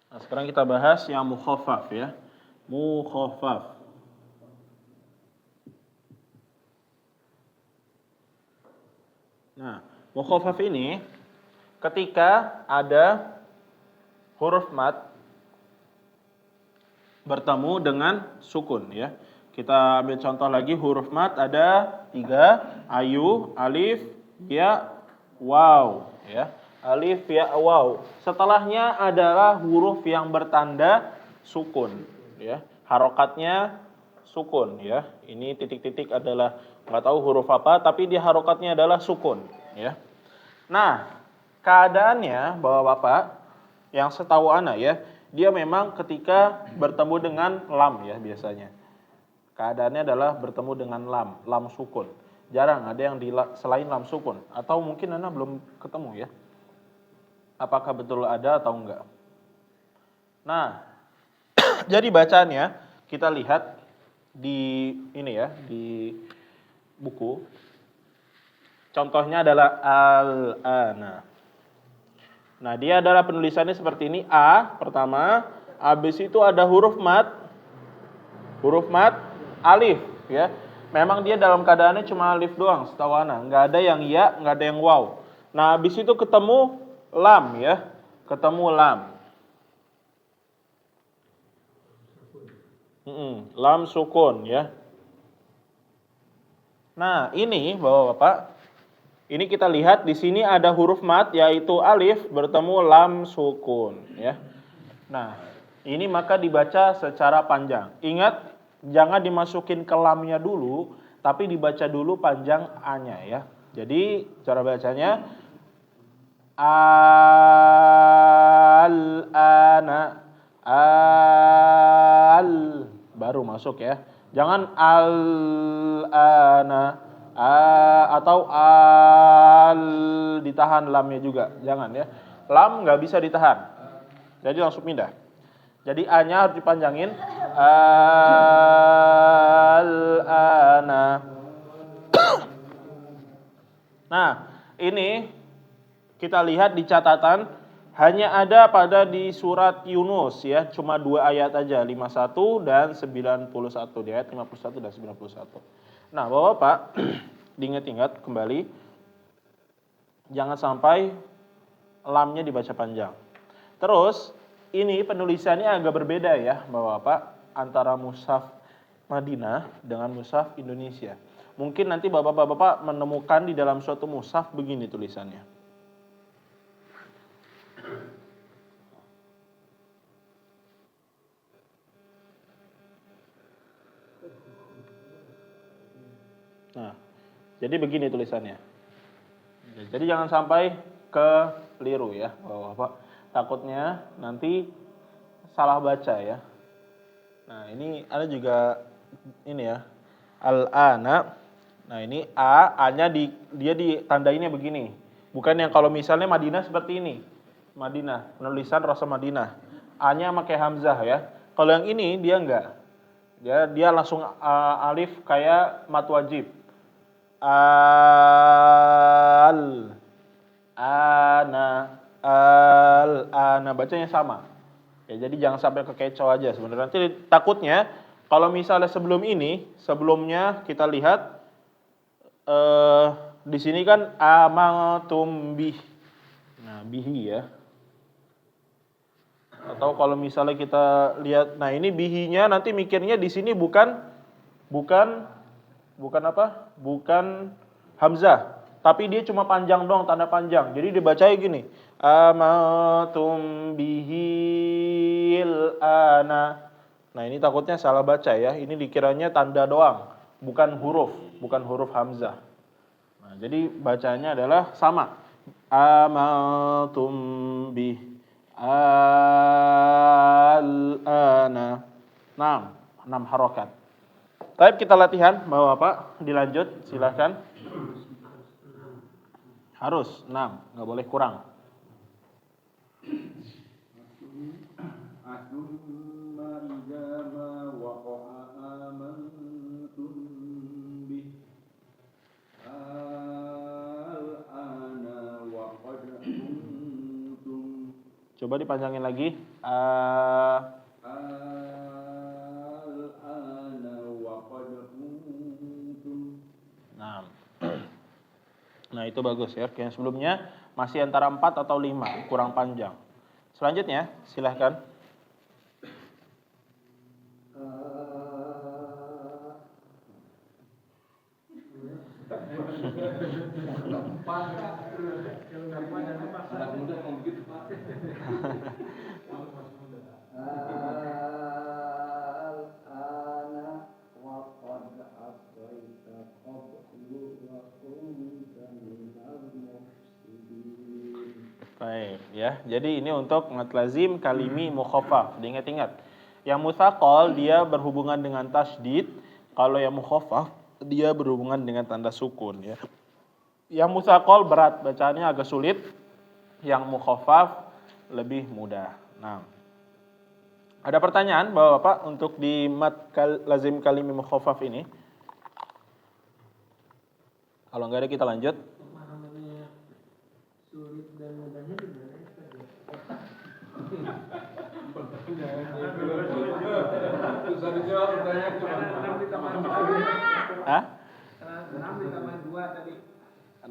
Nah, sekarang kita bahas yang mukhaffaf ya. Mukhaffaf. Nah, mukhaffaf ini ketika ada huruf mad bertemu dengan sukun ya. Kita ambil contoh lagi, huruf mad ada 3, ayu, alif, ya, waw ya. Alif, ya, waw. Setelahnya adalah huruf yang bertanda sukun ya. Harokatnya sukun ya. Ini titik-titik adalah nggak tahu huruf apa, tapi dia harokatnya adalah sukun ya. Nah, keadaannya Bapak-bapak yang setahu ana ya, dia memang ketika bertemu dengan lam ya biasanya. Keadaannya adalah bertemu dengan lam sukun. Jarang ada yang selain lam sukun, atau mungkin ana belum ketemu ya. Apakah betul ada atau enggak? Nah, jadi bacaannya kita lihat di ini ya, di buku. Contohnya adalah al-ana. Nah, dia adalah penulisannya seperti ini. A pertama, habis itu ada huruf mad. Huruf mad, alif ya. Memang dia dalam keadaannya cuma alif doang, setahu ana. Enggak ada yang ya, enggak ada yang waw. Nah, habis itu ketemu lam ya. Ketemu lam. Lam sukun ya. Nah, ini Bapak-bapak, ini kita lihat di sini ada huruf mad yaitu alif bertemu lam sukun ya. Nah, ini maka dibaca secara panjang. Ingat, jangan dimasukin ke lamnya dulu, tapi dibaca dulu panjang a-nya ya. Jadi cara bacanya al-ana, al, baru masuk ya. Jangan al-ana atau al ditahan lamnya juga, jangan ya. Lam nggak bisa ditahan, jadi langsung pindah. Jadi a-nya harus dipanjangin, al-ana. Nah, ini kita lihat di catatan hanya ada pada di surat Yunus ya, cuma 2 ayat aja, 51 dan 91, di ayat 51 dan 91. Nah, Bapak-bapak, diingat-ingat kembali, jangan sampai lamnya dibaca panjang. Terus, ini penulisannya agak berbeda ya, Bapak-bapak, antara mushaf Madinah dengan mushaf Indonesia. Mungkin nanti Bapak-bapak menemukan di dalam suatu mushaf begini tulisannya. Nah, jadi begini tulisannya. Jadi jangan sampai keliru ya, Bapak. Takutnya nanti salah baca ya. Nah, ini ada juga ini ya, al-ana. Nah, ini a-nya dia ditandainnya begini. Bukan yang kalau misalnya Madinah seperti ini. Madinah, penulisan Rasul Madinah. A-nya pakai hamzah ya. Kalau yang ini dia enggak. Dia langsung alif kayak mat wajib. Ana bacanya sama. Ya, jadi jangan sampai kekecoh aja sebenarnya. Nanti takutnya kalau misalnya sebelumnya kita lihat di sini kan amaltum bih. Nah, bihi ya. Atau kalau misalnya kita lihat, nah ini bihinya nanti mikirnya di sini bukan apa? Bukan hamzah, tapi dia cuma panjang doang, tanda panjang. Jadi dibacanya gini, amaltum bihil ana. Nah, ini takutnya salah baca ya. Ini dikiranya tanda doang, bukan huruf hamzah. Nah, jadi bacanya adalah sama. Amaltum bih al-ana. 6 harokat. Baik, kita latihan, Bapak-bapak, dilanjut, silahkan. Harus 6, nggak boleh kurang. Asumma idza ma waqa'a amantum bih al-ana wa qad kuntum. Coba dipanjangin lagi. Nah, itu bagus ya. Yang sebelumnya masih antara 4 atau 5, kurang panjang. Selanjutnya, silahkan. Anak muda mau begitu Pak. Baik, ya. Jadi ini untuk mat lazim kalimi mukhaffaf. Diingat-ingat. Yang mutsaqal dia berhubungan dengan tasydid, kalau yang mukhaffaf dia berhubungan dengan tanda sukun ya. Yang mutsaqal berat, bacaannya agak sulit. Yang mukhaffaf lebih mudah. Nah, ada pertanyaan Bapak-bapak untuk di mat lazim kalimi mukhaffaf ini? Kalau enggak ada kita lanjut. Pemahamannya sulit dan mudahnya gimana ya? Susah dijawab pertanyaan cuma 6 ditambah 2. Hah? 6 ditambah 2 tadi.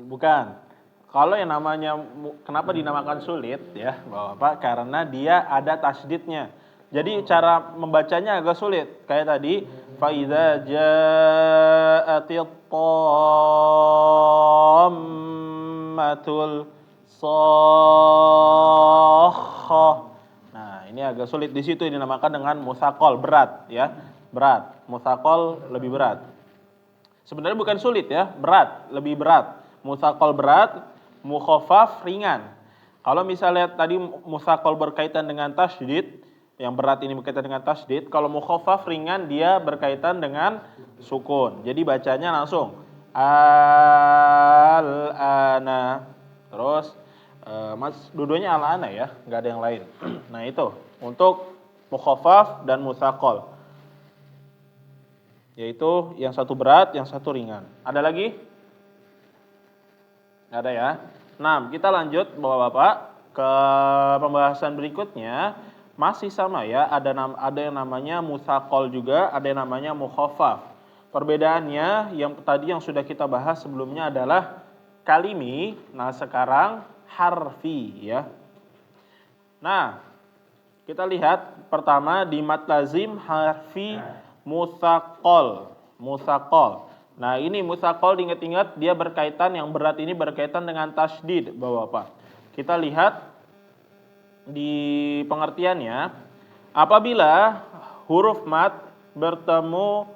Bukan. Kalau yang namanya, kenapa dinamakan sulit ya Bapak? Karena dia ada tasydidnya. Jadi cara membacanya agak sulit. Kayak tadi, fa idza ja'atit tammatul shakhah. Nah, ini agak sulit di situ dinamakan dengan mutsaqal, berat ya. Berat. Mutsaqal lebih berat. Sebenarnya bukan sulit ya, berat, lebih berat. Mutsaqal berat, mukhaffaf ringan. Kalau misalnya tadi mutsaqal berkaitan dengan tasydid, yang berat ini berkaitan dengan tasydid, kalau mukhaffaf ringan dia berkaitan dengan sukun. Jadi bacanya langsung al-ana. Terus dua-duanya al-ana ya, nggak ada yang lain. Nah, itu untuk mukhaffaf dan mutsaqal. Yaitu yang satu berat, yang satu ringan. Ada lagi? Ada ya. Nah, kita lanjut Bapak-bapak ke pembahasan berikutnya. Masih sama ya, ada yang namanya mutsaqal juga, ada yang namanya mukhaffaf. Perbedaannya yang tadi yang sudah kita bahas sebelumnya adalah kalimi, nah sekarang harfi ya. Nah, kita lihat pertama di mat lazim harfi mutsaqal. Nah, ini mutsaqal diingat-ingat dia berkaitan, yang berat ini berkaitan dengan tasydid Bapak-bapak. Kita lihat di pengertiannya, apabila mat bertemu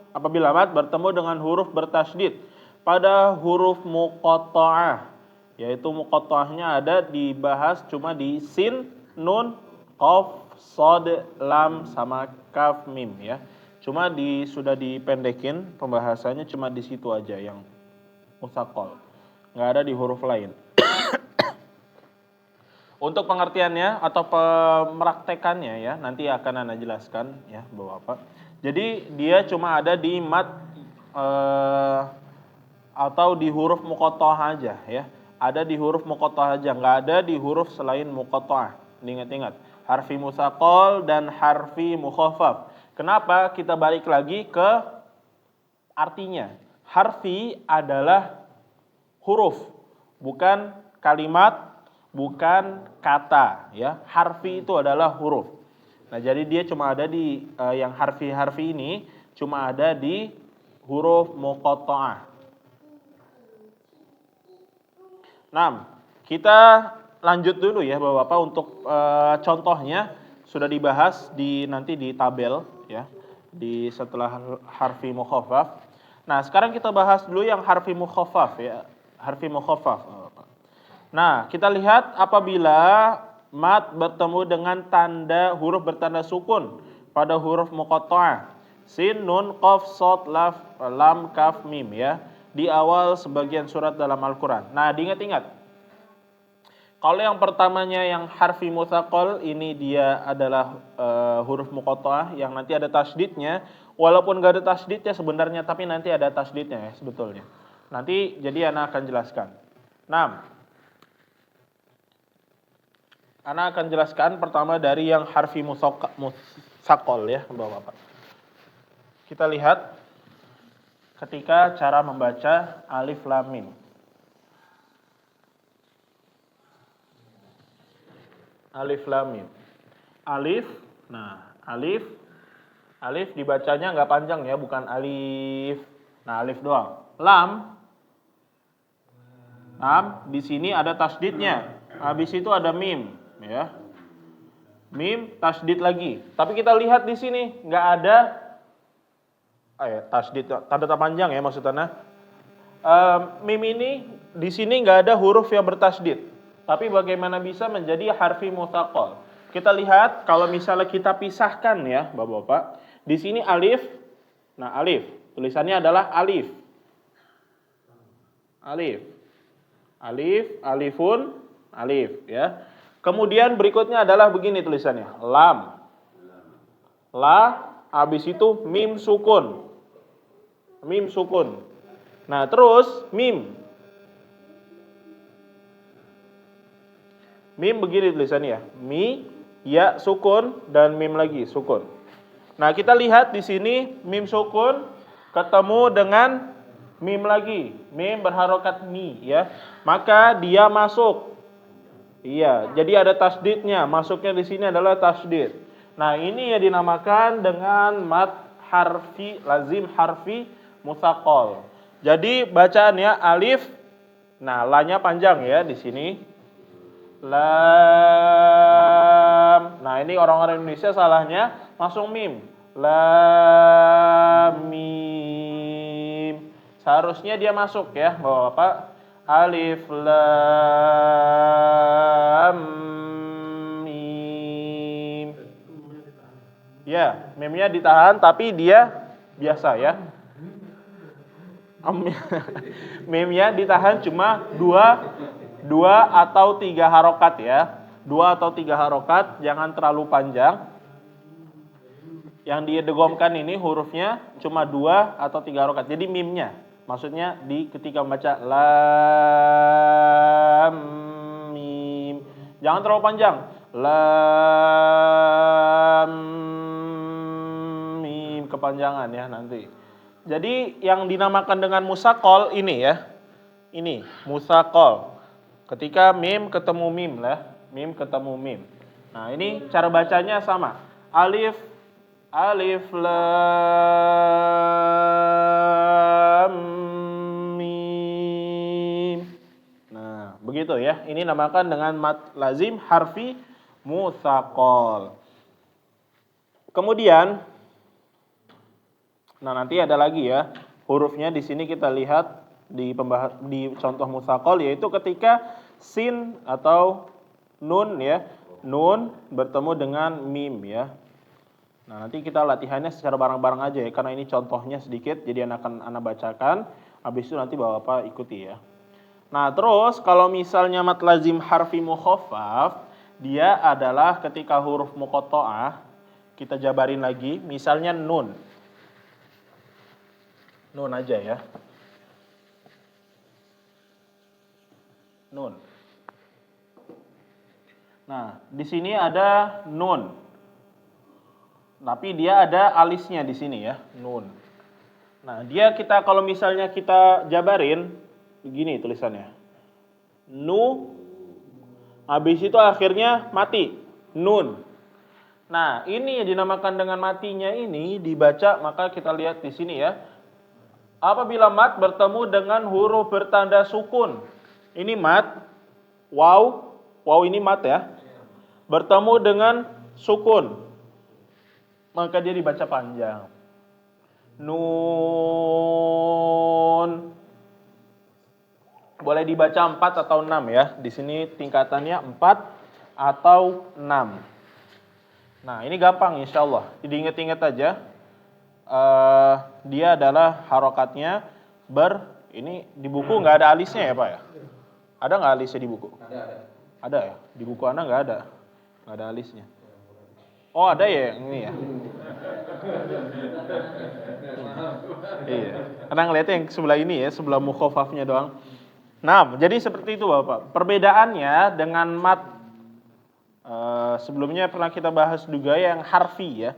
dengan huruf bertasydid pada huruf muqatta'ah, yaitu muqatta'ahnya ada dibahas cuma di sin, nun, qaf, shad, lam sama kaf, mim ya. Cuma sudah dipendekin pembahasannya, cuma di situ aja yang mutsaqal. Enggak ada di huruf lain. Untuk pengertiannya atau pemeraktekannya ya, nanti akan Ana jelaskan ya Bapak. Jadi dia cuma ada di mat atau di huruf muqatta'ah aja ya. Ada di huruf muqatta'ah aja, nggak ada di huruf selain muqatta'ah. Ingat-ingat, harfi mutsaqal dan harfi mukhaffaf. Kenapa? Kita balik lagi ke artinya. Harfi adalah huruf, bukan kalimat, bukan kata ya. Harfi itu adalah huruf. Nah, jadi dia cuma ada di yang harfi-harfi ini cuma ada di huruf muqatta'ah. Nah, kita lanjut dulu ya Bapak-Bapak untuk contohnya sudah dibahas nanti di tabel ya, di setelah harfi mukhaffaf. Nah, sekarang kita bahas dulu yang harfi mukhaffaf ya, harfi mukhaffaf. Nah, kita lihat apabila mat bertemu dengan tanda huruf bertanda sukun pada huruf muqatta'ah. Sin, nun, qaf, shad, lam, kaf, mim ya. Di awal sebagian surat dalam Al-Quran. Nah, diingat-ingat. Kalau yang pertamanya yang harfi mutsaqal ini dia adalah huruf muqatta'ah yang nanti ada tasydidnya. Walaupun gak ada tasydidnya sebenarnya, tapi nanti ada tasydidnya ya sebetulnya. Nanti jadi Ana akan jelaskan. Nah, Ana akan jelaskan pertama dari yang harfi mutsaqal ya Bapak-Bapak. Kita lihat ketika cara membaca alif lam mim. Alif lam mim. Alif, nah alif dibacanya nggak panjang ya, bukan alif. Nah alif doang. Lam di sini ada tasydidnya. Habis itu ada mim, ya. Mim tasydid lagi. Tapi kita lihat di sini nggak ada tasydid tanda panjang ya maksudnya. Mim ini di sini nggak ada huruf yang bertasydid. Tapi bagaimana bisa menjadi harfi mutsaqal? Kita lihat kalau misalnya kita pisahkan ya, Bapak-bapak. Di sini alif. Nah, alif. Tulisannya adalah alif. Alif. Alif, alifun, alif ya. Kemudian berikutnya adalah begini tulisannya. Lam. La, habis itu mim sukun. Mim sukun. Nah, terus mim. Mim begini tulisannya. Mi, ya sukun, dan mim lagi sukun. Nah, kita lihat di sini mim sukun ketemu dengan mim lagi. Mim berharokat mi ya. Maka dia masuk. Iya, jadi ada tasdidnya. Masuknya di sini adalah tasdid. Nah, ini ya dinamakan dengan mat harfi lazim harfi mutsaqal. Jadi bacaannya alif. Nah, la-nya panjang ya di sini. Lam. Nah, ini orang-orang Indonesia salahnya langsung mim. Lam mim. Seharusnya dia masuk ya, Bapak-bapak. Alif lam mim. Ya, mimnya ditahan tapi dia biasa ya. Mimnya ditahan cuma dua atau tiga harokat ya. 2 atau 3 harokat, jangan terlalu panjang. Yang diidghamkan ini hurufnya cuma 2 atau 3 harokat. Jadi mimnya, maksudnya ketika membaca lam mim, jangan terlalu panjang. Lam mim, kepanjangan ya nanti. Jadi yang dinamakan dengan mutsaqal ini ya. Ini mutsaqal. Ketika mim ketemu mim lah, mim ketemu mim. Nah, ini cara bacanya sama. Alif lam mim. Nah, begitu ya. Ini namakan dengan mat lazim harfi mutsaqal. Kemudian nanti ada lagi ya. Hurufnya di sini kita lihat di contoh mutsaqal, yaitu ketika sin atau nun ya, nun bertemu dengan mim ya. Nah, nanti kita latihannya secara bareng-bareng aja ya, karena ini contohnya sedikit, jadi akan bacakan, habis itu nanti Bapak ikuti ya. Nah, terus kalau misalnya mat lazim harfi mukhaffaf, dia adalah ketika huruf muqatta'ah, kita jabarin lagi, misalnya nun. Nun aja ya. Nun. Nah, di sini ada nun. Tapi dia ada alisnya di sini ya, nun. Nah, dia kita kalau misalnya kita jabarin begini tulisannya. Nu, habis itu akhirnya mati, nun. Nah, ini yang dinamakan dengan matinya ini dibaca, maka kita lihat di sini ya. Apabila mat bertemu dengan huruf bertanda sukun. Ini mat, waw ini mat ya. Bertemu dengan sukun. Maka dia dibaca panjang. Nun. Boleh dibaca 4 atau 6 ya. Di sini tingkatannya 4 atau 6. Nah, ini gampang insya Allah. Diingat-ingat aja. Dia adalah harokatnya ini di buku nggak ada alisnya ya Pak ya? Ada nggak alisnya di buku? Ada ya? Di buku Anda nggak ada? Nggak ada alisnya. Oh ada ya yang ini ya? Iya. Karena ngeliatnya yang sebelah ini ya, sebelah mukhafafnya doang. Nah, jadi seperti itu Bapak. Perbedaannya dengan mat sebelumnya pernah kita bahas juga yang harfi ya.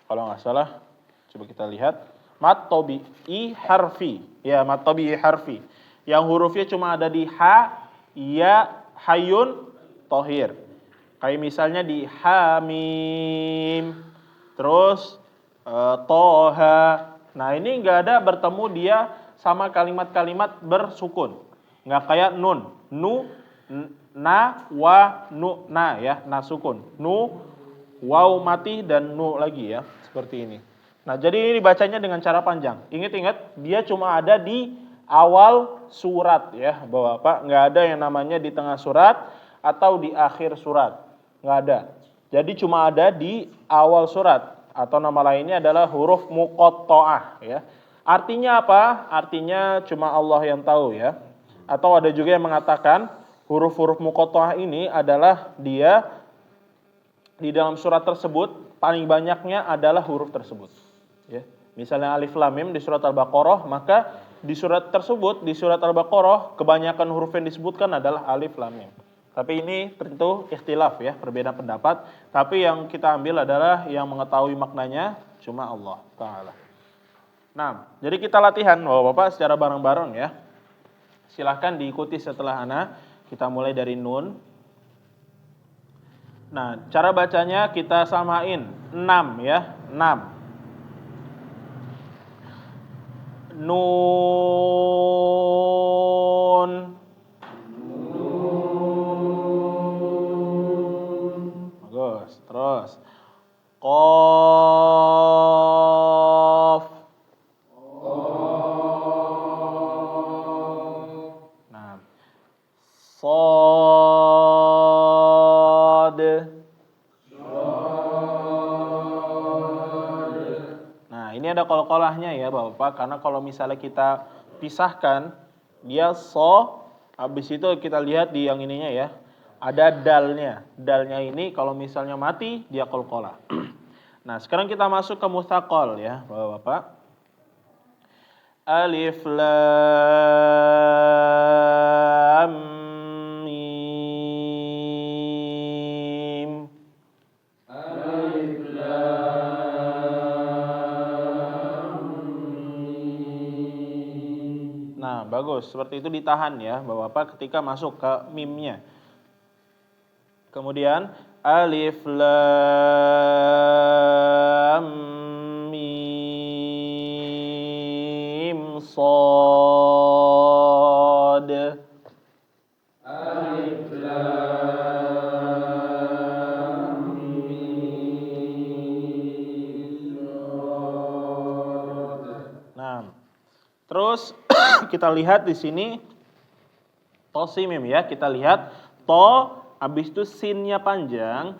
Kalau nggak salah, coba kita lihat. Mat tabi'i harfi. Ya, mat tabi'i harfi. Yang hurufnya cuma ada di ha, ya, hayun, tohir. Kayak misalnya di hamim, terus toha. Nah ini nggak ada bertemu dia sama kalimat-kalimat bersukun. Nggak kayak nun, nu, na, wa, nu, na ya, na sukun. Nu, waw mati dan nu lagi ya, seperti ini. Nah jadi ini dibacanya dengan cara panjang. Ingat-ingat dia cuma ada di awal surat ya, Bapak. Nggak ada yang namanya di tengah surat atau di akhir surat. Nggak ada. Jadi cuma ada di awal surat. Atau nama lainnya adalah huruf muqatta'ah ya. Artinya apa? Artinya cuma Allah yang tahu ya. Atau ada juga yang mengatakan huruf-huruf muqatta'ah ini adalah dia di dalam surat tersebut paling banyaknya adalah huruf tersebut ya. Misalnya alif lam mim di surat Al-Baqarah, maka di surat tersebut, di surat Al-Baqarah, kebanyakan huruf yang disebutkan adalah alif lam mim. Tapi ini tentu ikhtilaf ya, perbedaan pendapat. Tapi yang kita ambil adalah yang mengetahui maknanya cuma Allah Ta'ala. Nah, jadi kita latihan Bapak-Bapak secara bareng-bareng ya. Silahkan diikuti setelah Ana. Kita mulai dari nun. Nah, cara bacanya kita samain 6 ya, 6. Nun. Bagus. Terus Qaf. Nah. Shad. Nah, ini ada qalqalahnya ya Bapak, karena kalau misalnya kita pisahkan dia habis itu kita lihat di yang ininya ya. Ada dalnya. Dalnya ini kalau misalnya mati dia qalqalah. Nah, sekarang kita masuk ke mustaqal ya, Bapak-bapak. Alif lam mim. Alif lam mim. Nah, bagus. Seperti itu ditahan ya, Bapak-bapak ketika masuk ke mimnya. Kemudian alif lam mim shad. Alif lam mim shad. Nah, terus kita lihat di sini tosimim ya. Kita lihat to, habis itu sinnya panjang,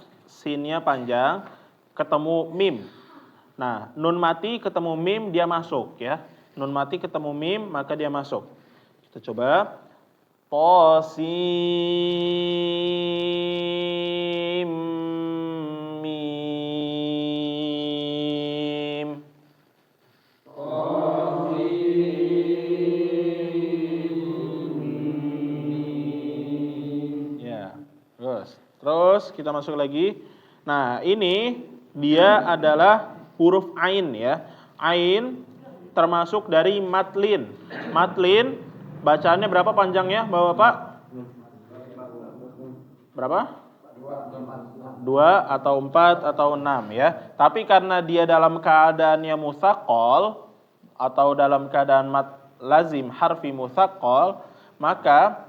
ketemu mim. Nah, nun mati ketemu mim dia masuk ya. Nun mati ketemu mim maka dia masuk. Kita coba. Tosim kita masuk lagi. Nah, ini dia adalah huruf ain ya. Ain termasuk dari matlin. Matlin bacaannya berapa panjangnya, Bapak-bapak? Berapa? 2 atau 4 atau 6 ya. Tapi karena dia dalam keadaannya mutsaqal atau dalam keadaan lazim harfi mutsaqal, maka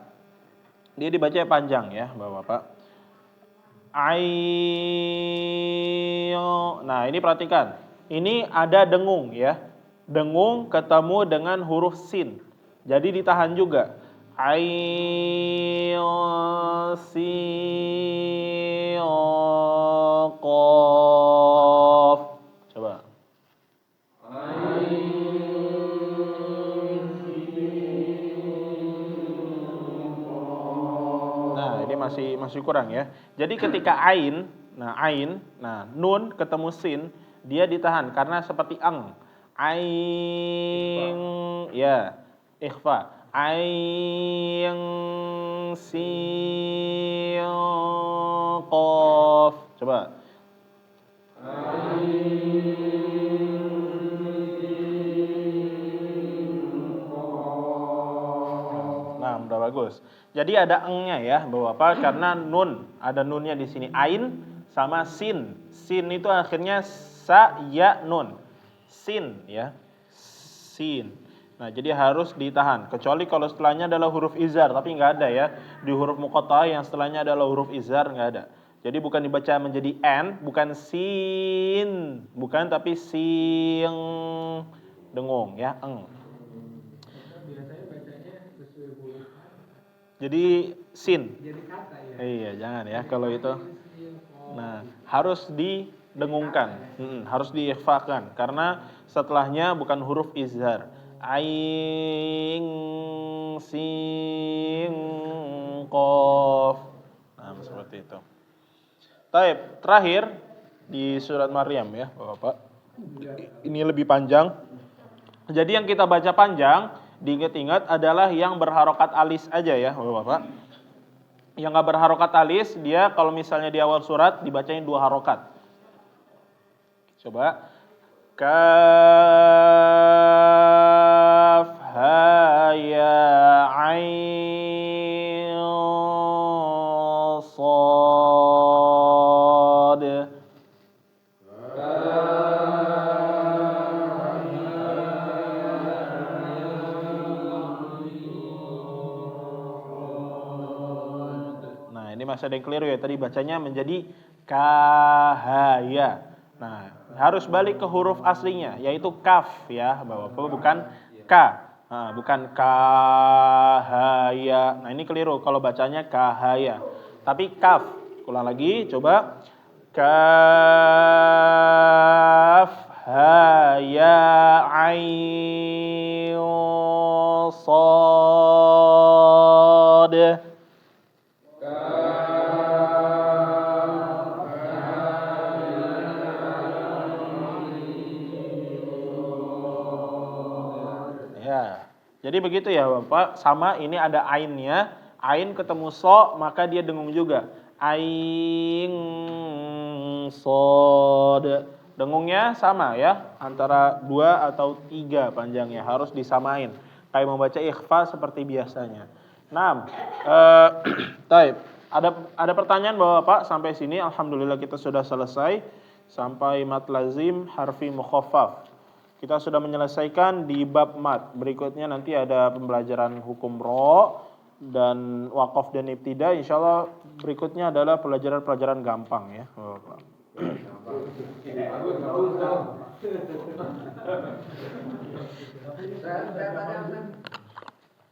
dia dibaca panjang ya, Bapak-bapak. Nah, ini perhatikan. Ini ada dengung ya. Dengung ketemu dengan huruf sin. Jadi ditahan juga. Sin qaf. Coba. Nah, ini masih kurang ya. Jadi ketika ain, nun ketemu sin, dia ditahan karena seperti ang. Ain, ya, ikhfa. Ain sin qaf. Coba. Nah, udah bagus. Jadi ada engnya ya, Bapak, karena nun, ada nunnya di sini. Ain sama sin. Sin itu akhirnya sa ya nun. Sin ya. Sin. Nah, jadi harus ditahan. Kecuali kalau setelahnya adalah huruf izhar, tapi nggak ada ya. Di huruf muqatta'ah yang setelahnya adalah huruf izhar nggak ada. Jadi bukan dibaca menjadi n, bukan sin, bukan tapi sing dengung ya, eng. Biasanya bacanya sesuai huruf. Jadi sin. Jadi kata ya. Iya, jangan ya kalau itu. Nah, harus didengungkan, harus diikhfakan karena setelahnya bukan huruf izhar. Ain sin qaf. Nah, seperti itu. Taib, terakhir di surat Maryam ya, Bapak. Ini lebih panjang. Jadi yang kita baca panjang, diingat-ingat adalah yang berharokat alis aja ya, Bapak. Yang nggak berharokat alis, dia kalau misalnya di awal surat dibacain 2 harokat. Coba. Kaf ha ya ain sad. Nah, ini masih ada yang keliru ya. Tadi bacanya menjadi kahaya. Nah, harus balik ke huruf aslinya, yaitu kaf ya, Bapak, bukan k. Nah, bukan kahaya. Nah, ini keliru kalau bacanya kahaya. Tapi kaf. Ulang lagi, coba. Kaf ha ya ain sad. Ya, jadi begitu ya Bapak. Sama ini ada ainnya. Ain ketemu so, maka dia dengung juga. Ain sod. Dengungnya sama ya, antara 2 atau 3 panjangnya. Harus disamain. Kayak membaca ikhfa seperti biasanya. Nah, taib. Ada pertanyaan Bapak sampai sini? Alhamdulillah kita sudah selesai sampai mat lazim harfi mukhaffaf. Kita sudah menyelesaikan di bab mat. Berikutnya nanti ada pembelajaran hukum ro dan waqaf dan ibtida. Insyaallah berikutnya adalah pelajaran-pelajaran gampang ya, Bapak. Saya tanyakan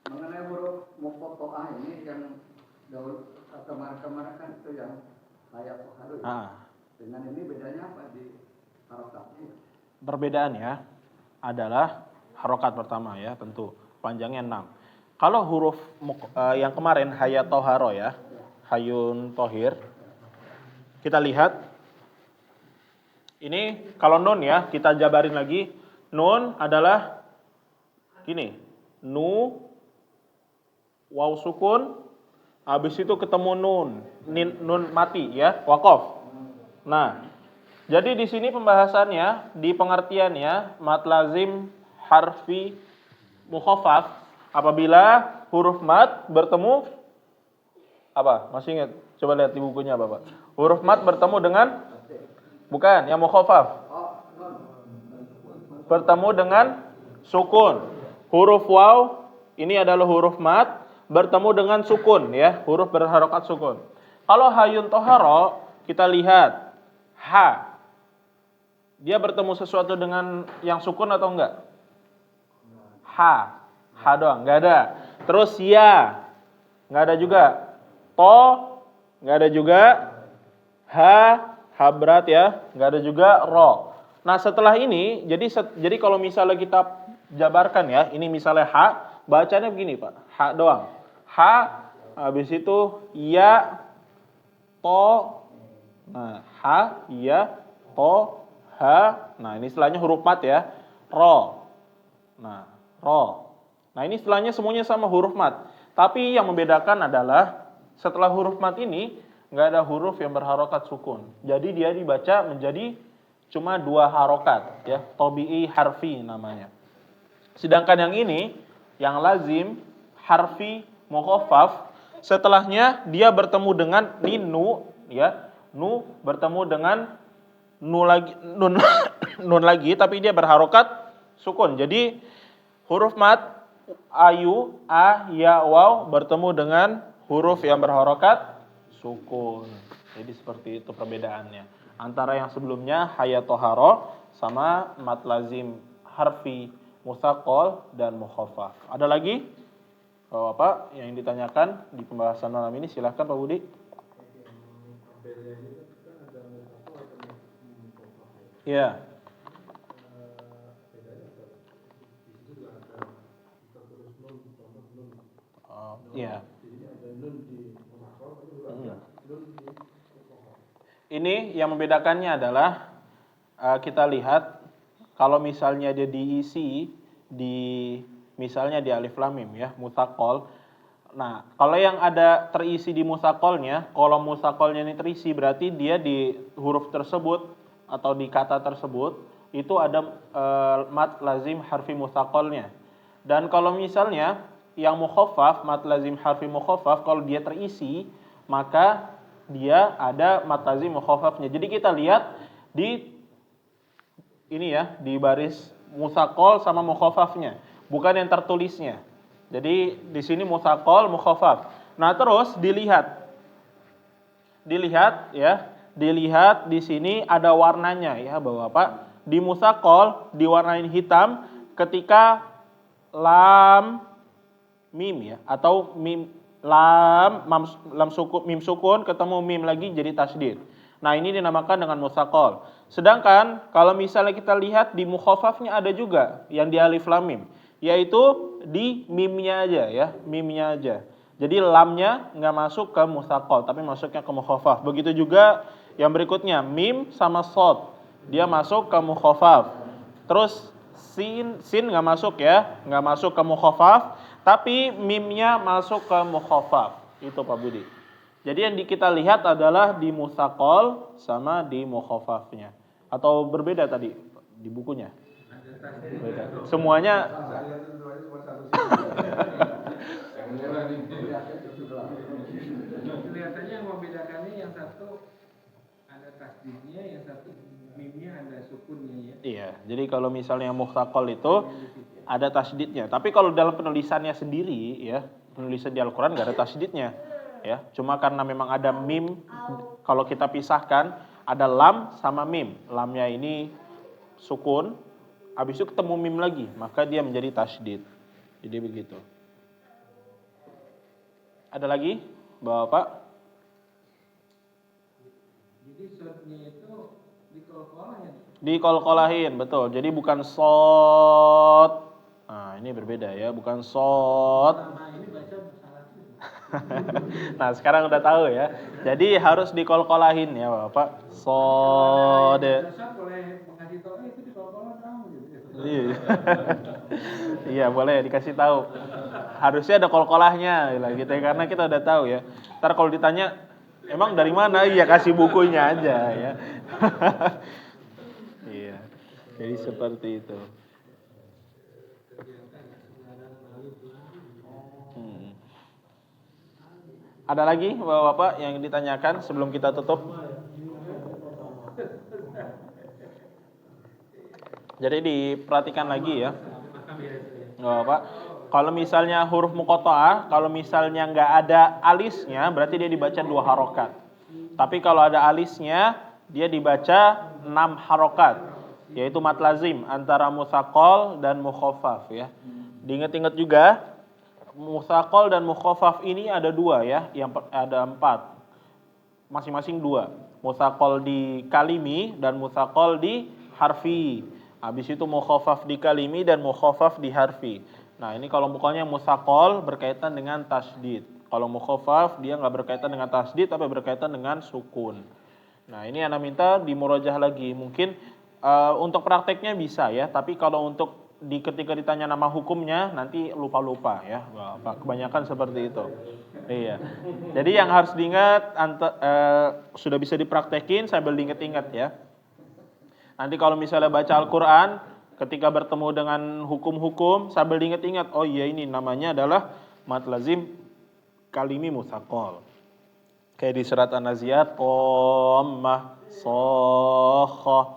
mengenai huruf muqatta'ah ini yang kemarin kan itu yang kayak harus. Dengan ini bedanya apa di harokatnya? Perbedaannya adalah harokat pertama ya, tentu panjangnya 6. Kalau huruf yang kemarin hayat toharo ya, hayun tohir, kita lihat ini kalau nun ya, kita jabarin lagi. Nun adalah gini, nu, waw sukun, habis itu ketemu nun, nun mati ya, waqaf. Nah, jadi di sini pembahasannya, di pengertiannya, mat lazim harfi mukhaffaf apabila huruf mat bertemu apa? Masih ingat? Coba lihat di bukunya Bapak. Huruf mat bertemu dengan bukan, yang mukhaffaf. Bertemu dengan sukun. Huruf waw ini adalah huruf mat bertemu dengan sukun ya, huruf berharokat sukun. Kalau hayun toharo kita lihat ha. Dia bertemu sesuatu dengan yang sukun atau enggak? Ha doang, enggak ada. Terus ya, enggak ada juga. To, enggak ada juga. Ha berat ya, enggak ada juga. Ro. Nah setelah ini, jadi kalau misalnya kita jabarkan ya, ini misalnya ha, bacanya begini Pak, ha doang. Ha, habis itu ya, to, nah ha, ya, to, ha, nah ini istilahnya huruf mat ya, ro, nah ro, nah ini istilahnya semuanya sama huruf mat, tapi yang membedakan adalah setelah huruf mat ini nggak ada huruf yang berharokat sukun, jadi dia dibaca menjadi cuma 2 harokat ya, tobi'i harfi namanya. Sedangkan yang ini, yang lazim harfi mukhaffaf, setelahnya dia bertemu dengan nu ya, nu bertemu dengan nun lagi tapi dia berharokat sukun. Jadi huruf mat ayu, a, ya, waw bertemu dengan huruf yang berharokat sukun. Jadi seperti itu perbedaannya antara yang sebelumnya hayat toharo sama mat lazim harfi mutsaqal dan mukhaffaf. Ada lagi Bapak yang ditanyakan di pembahasan malam ini? Silahkan Pak Budi. Ya. Iya. Ini yang membedakannya adalah kita lihat kalau misalnya dia diisi di misalnya di alif lam mim ya, mutsaqal. Nah, kalau yang ada terisi di mutsaqalnya, kalau mutsaqalnya ini terisi berarti dia di huruf tersebut atau di kata tersebut itu ada mat lazim harfi mutsaqalnya. Dan kalau misalnya yang mukhaffaf, mat lazim harfi mukhaffaf kalau dia terisi, maka dia ada mat lazim mukhaffafnya. Jadi kita lihat di ini ya, di baris mutsaqal sama mukhaffafnya, bukan yang tertulisnya. Jadi di sini mutsaqal, mukhaffaf. Nah, terus dilihat ya, dilihat di sini ada warnanya ya, Bapak. Di mutsaqal diwarnain hitam ketika lam mim ya, atau mim lam mim sukun ketemu mim lagi jadi tasydid. Nah, ini dinamakan dengan mutsaqal. Sedangkan kalau misalnya kita lihat di mukhaffafnya ada juga yang di alif lam mim, yaitu di mimnya aja ya, mimnya aja. Jadi lamnya nggak masuk ke mutsaqal tapi masuknya ke mukhaffaf. Begitu juga yang berikutnya mim sama shad, dia masuk ke mukhaffaf. Terus sin nggak masuk ya, nggak masuk ke mukhaffaf, tapi mimnya masuk ke mukhaffaf. Itu Pak Budi. Jadi yang kita lihat adalah di mutsaqal sama di mukhaffafnya. Atau berbeda tadi di bukunya? Beda. Semuanya Kelihatannya yang membedakannya yang satu ada tasdidnya, yang satu mimnya ada sukunnya ya. iya. Jadi kalau misalnya mutsaqal itu ada tasydidnya. Tapi kalau dalam penulisannya sendiri ya, penulisan di Al-Qur'an enggak ada tasydidnya. Ya, cuma karena memang ada mim, kalau kita pisahkan ada lam sama mim. Lamnya ini sukun, habis itu ketemu mim lagi, maka dia menjadi tasydid. Jadi begitu. Ada lagi, Bapak? Jadi shadnya itu dikolkolahin. Dikolkolahin, betul. Jadi bukan sod. Nah, ini berbeda ya, bukan sod. Nah, ini baca salah. Nah, sekarang udah tahu ya. Jadi harus dikolkolahin ya, Bapak. Sod. Dosa boleh mengasih tahu itu dikolkolah tahu gitu. Iya. Iya, boleh dikasih tahu. Harusnya ada kol-kolahnya gitu ya, karena kita udah tahu ya. Ntar kalau ditanya, emang dari mana? Ya kasih bukunya aja ya. Iya, jadi seperti itu. Ada lagi Bapak-bapak yang ditanyakan sebelum kita tutup? Jadi diperhatikan lagi ya, Bapak. Kalau misalnya huruf muqatta'ah, kalau misalnya nggak ada alisnya, berarti dia dibaca 2 harokat. Tapi kalau ada alisnya, dia dibaca 6 harokat, yaitu mad lazim antara mutsaqal dan mukhaffaf ya. Diingat-ingat juga, mutsaqal dan mukhaffaf ini ada 2 ya, yang ada 4, masing-masing 2. Mutsaqal di kalimi dan mutsaqal di harfi. Habis itu mukhaffaf di kalimi dan mukhaffaf di harfi. Nah ini kalau mukanya mutsaqal berkaitan dengan tasydid. Kalau mukhaffaf dia nggak berkaitan dengan tasydid tapi berkaitan dengan sukun. Nah ini Ana minta dimurajah lagi. Mungkin untuk prakteknya bisa ya, tapi kalau untuk ketika ditanya nama hukumnya nanti lupa-lupa ya. Kebanyakan seperti itu. Iya. Jadi yang harus diingat sudah bisa dipraktekin sambil diingat-ingat ya. Nanti kalau misalnya baca Al-Qur'an ketika bertemu dengan hukum-hukum sambil diingat-ingat, oh iya ini namanya adalah mad lazim kalimi mutsaqal. Kayak di surat An-Nazi'at, qammah, shakhah.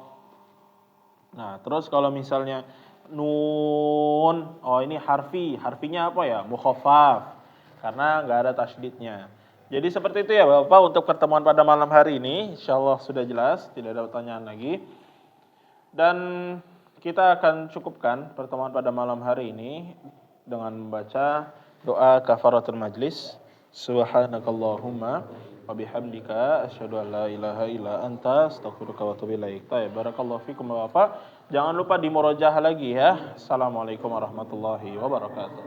Nah, terus kalau misalnya nun, oh ini harfinya apa ya? Mukhaffaf. Karena nggak ada tasydidnya. Jadi seperti itu ya Bapak untuk pertemuan pada malam hari ini. Insyaallah sudah jelas, tidak ada pertanyaan lagi. Dan kita akan cukupkan pertemuan pada malam hari ini dengan membaca doa kafaratul majlis. Subhanakallahumma wa bihamdika asyhadu an la ilaha illa anta astaghfiruka wa atubu ilaik. Barakallahu fikum Bapak. Jangan lupa dimurajah lagi ya. Assalamualaikum warahmatullahi wabarakatuh.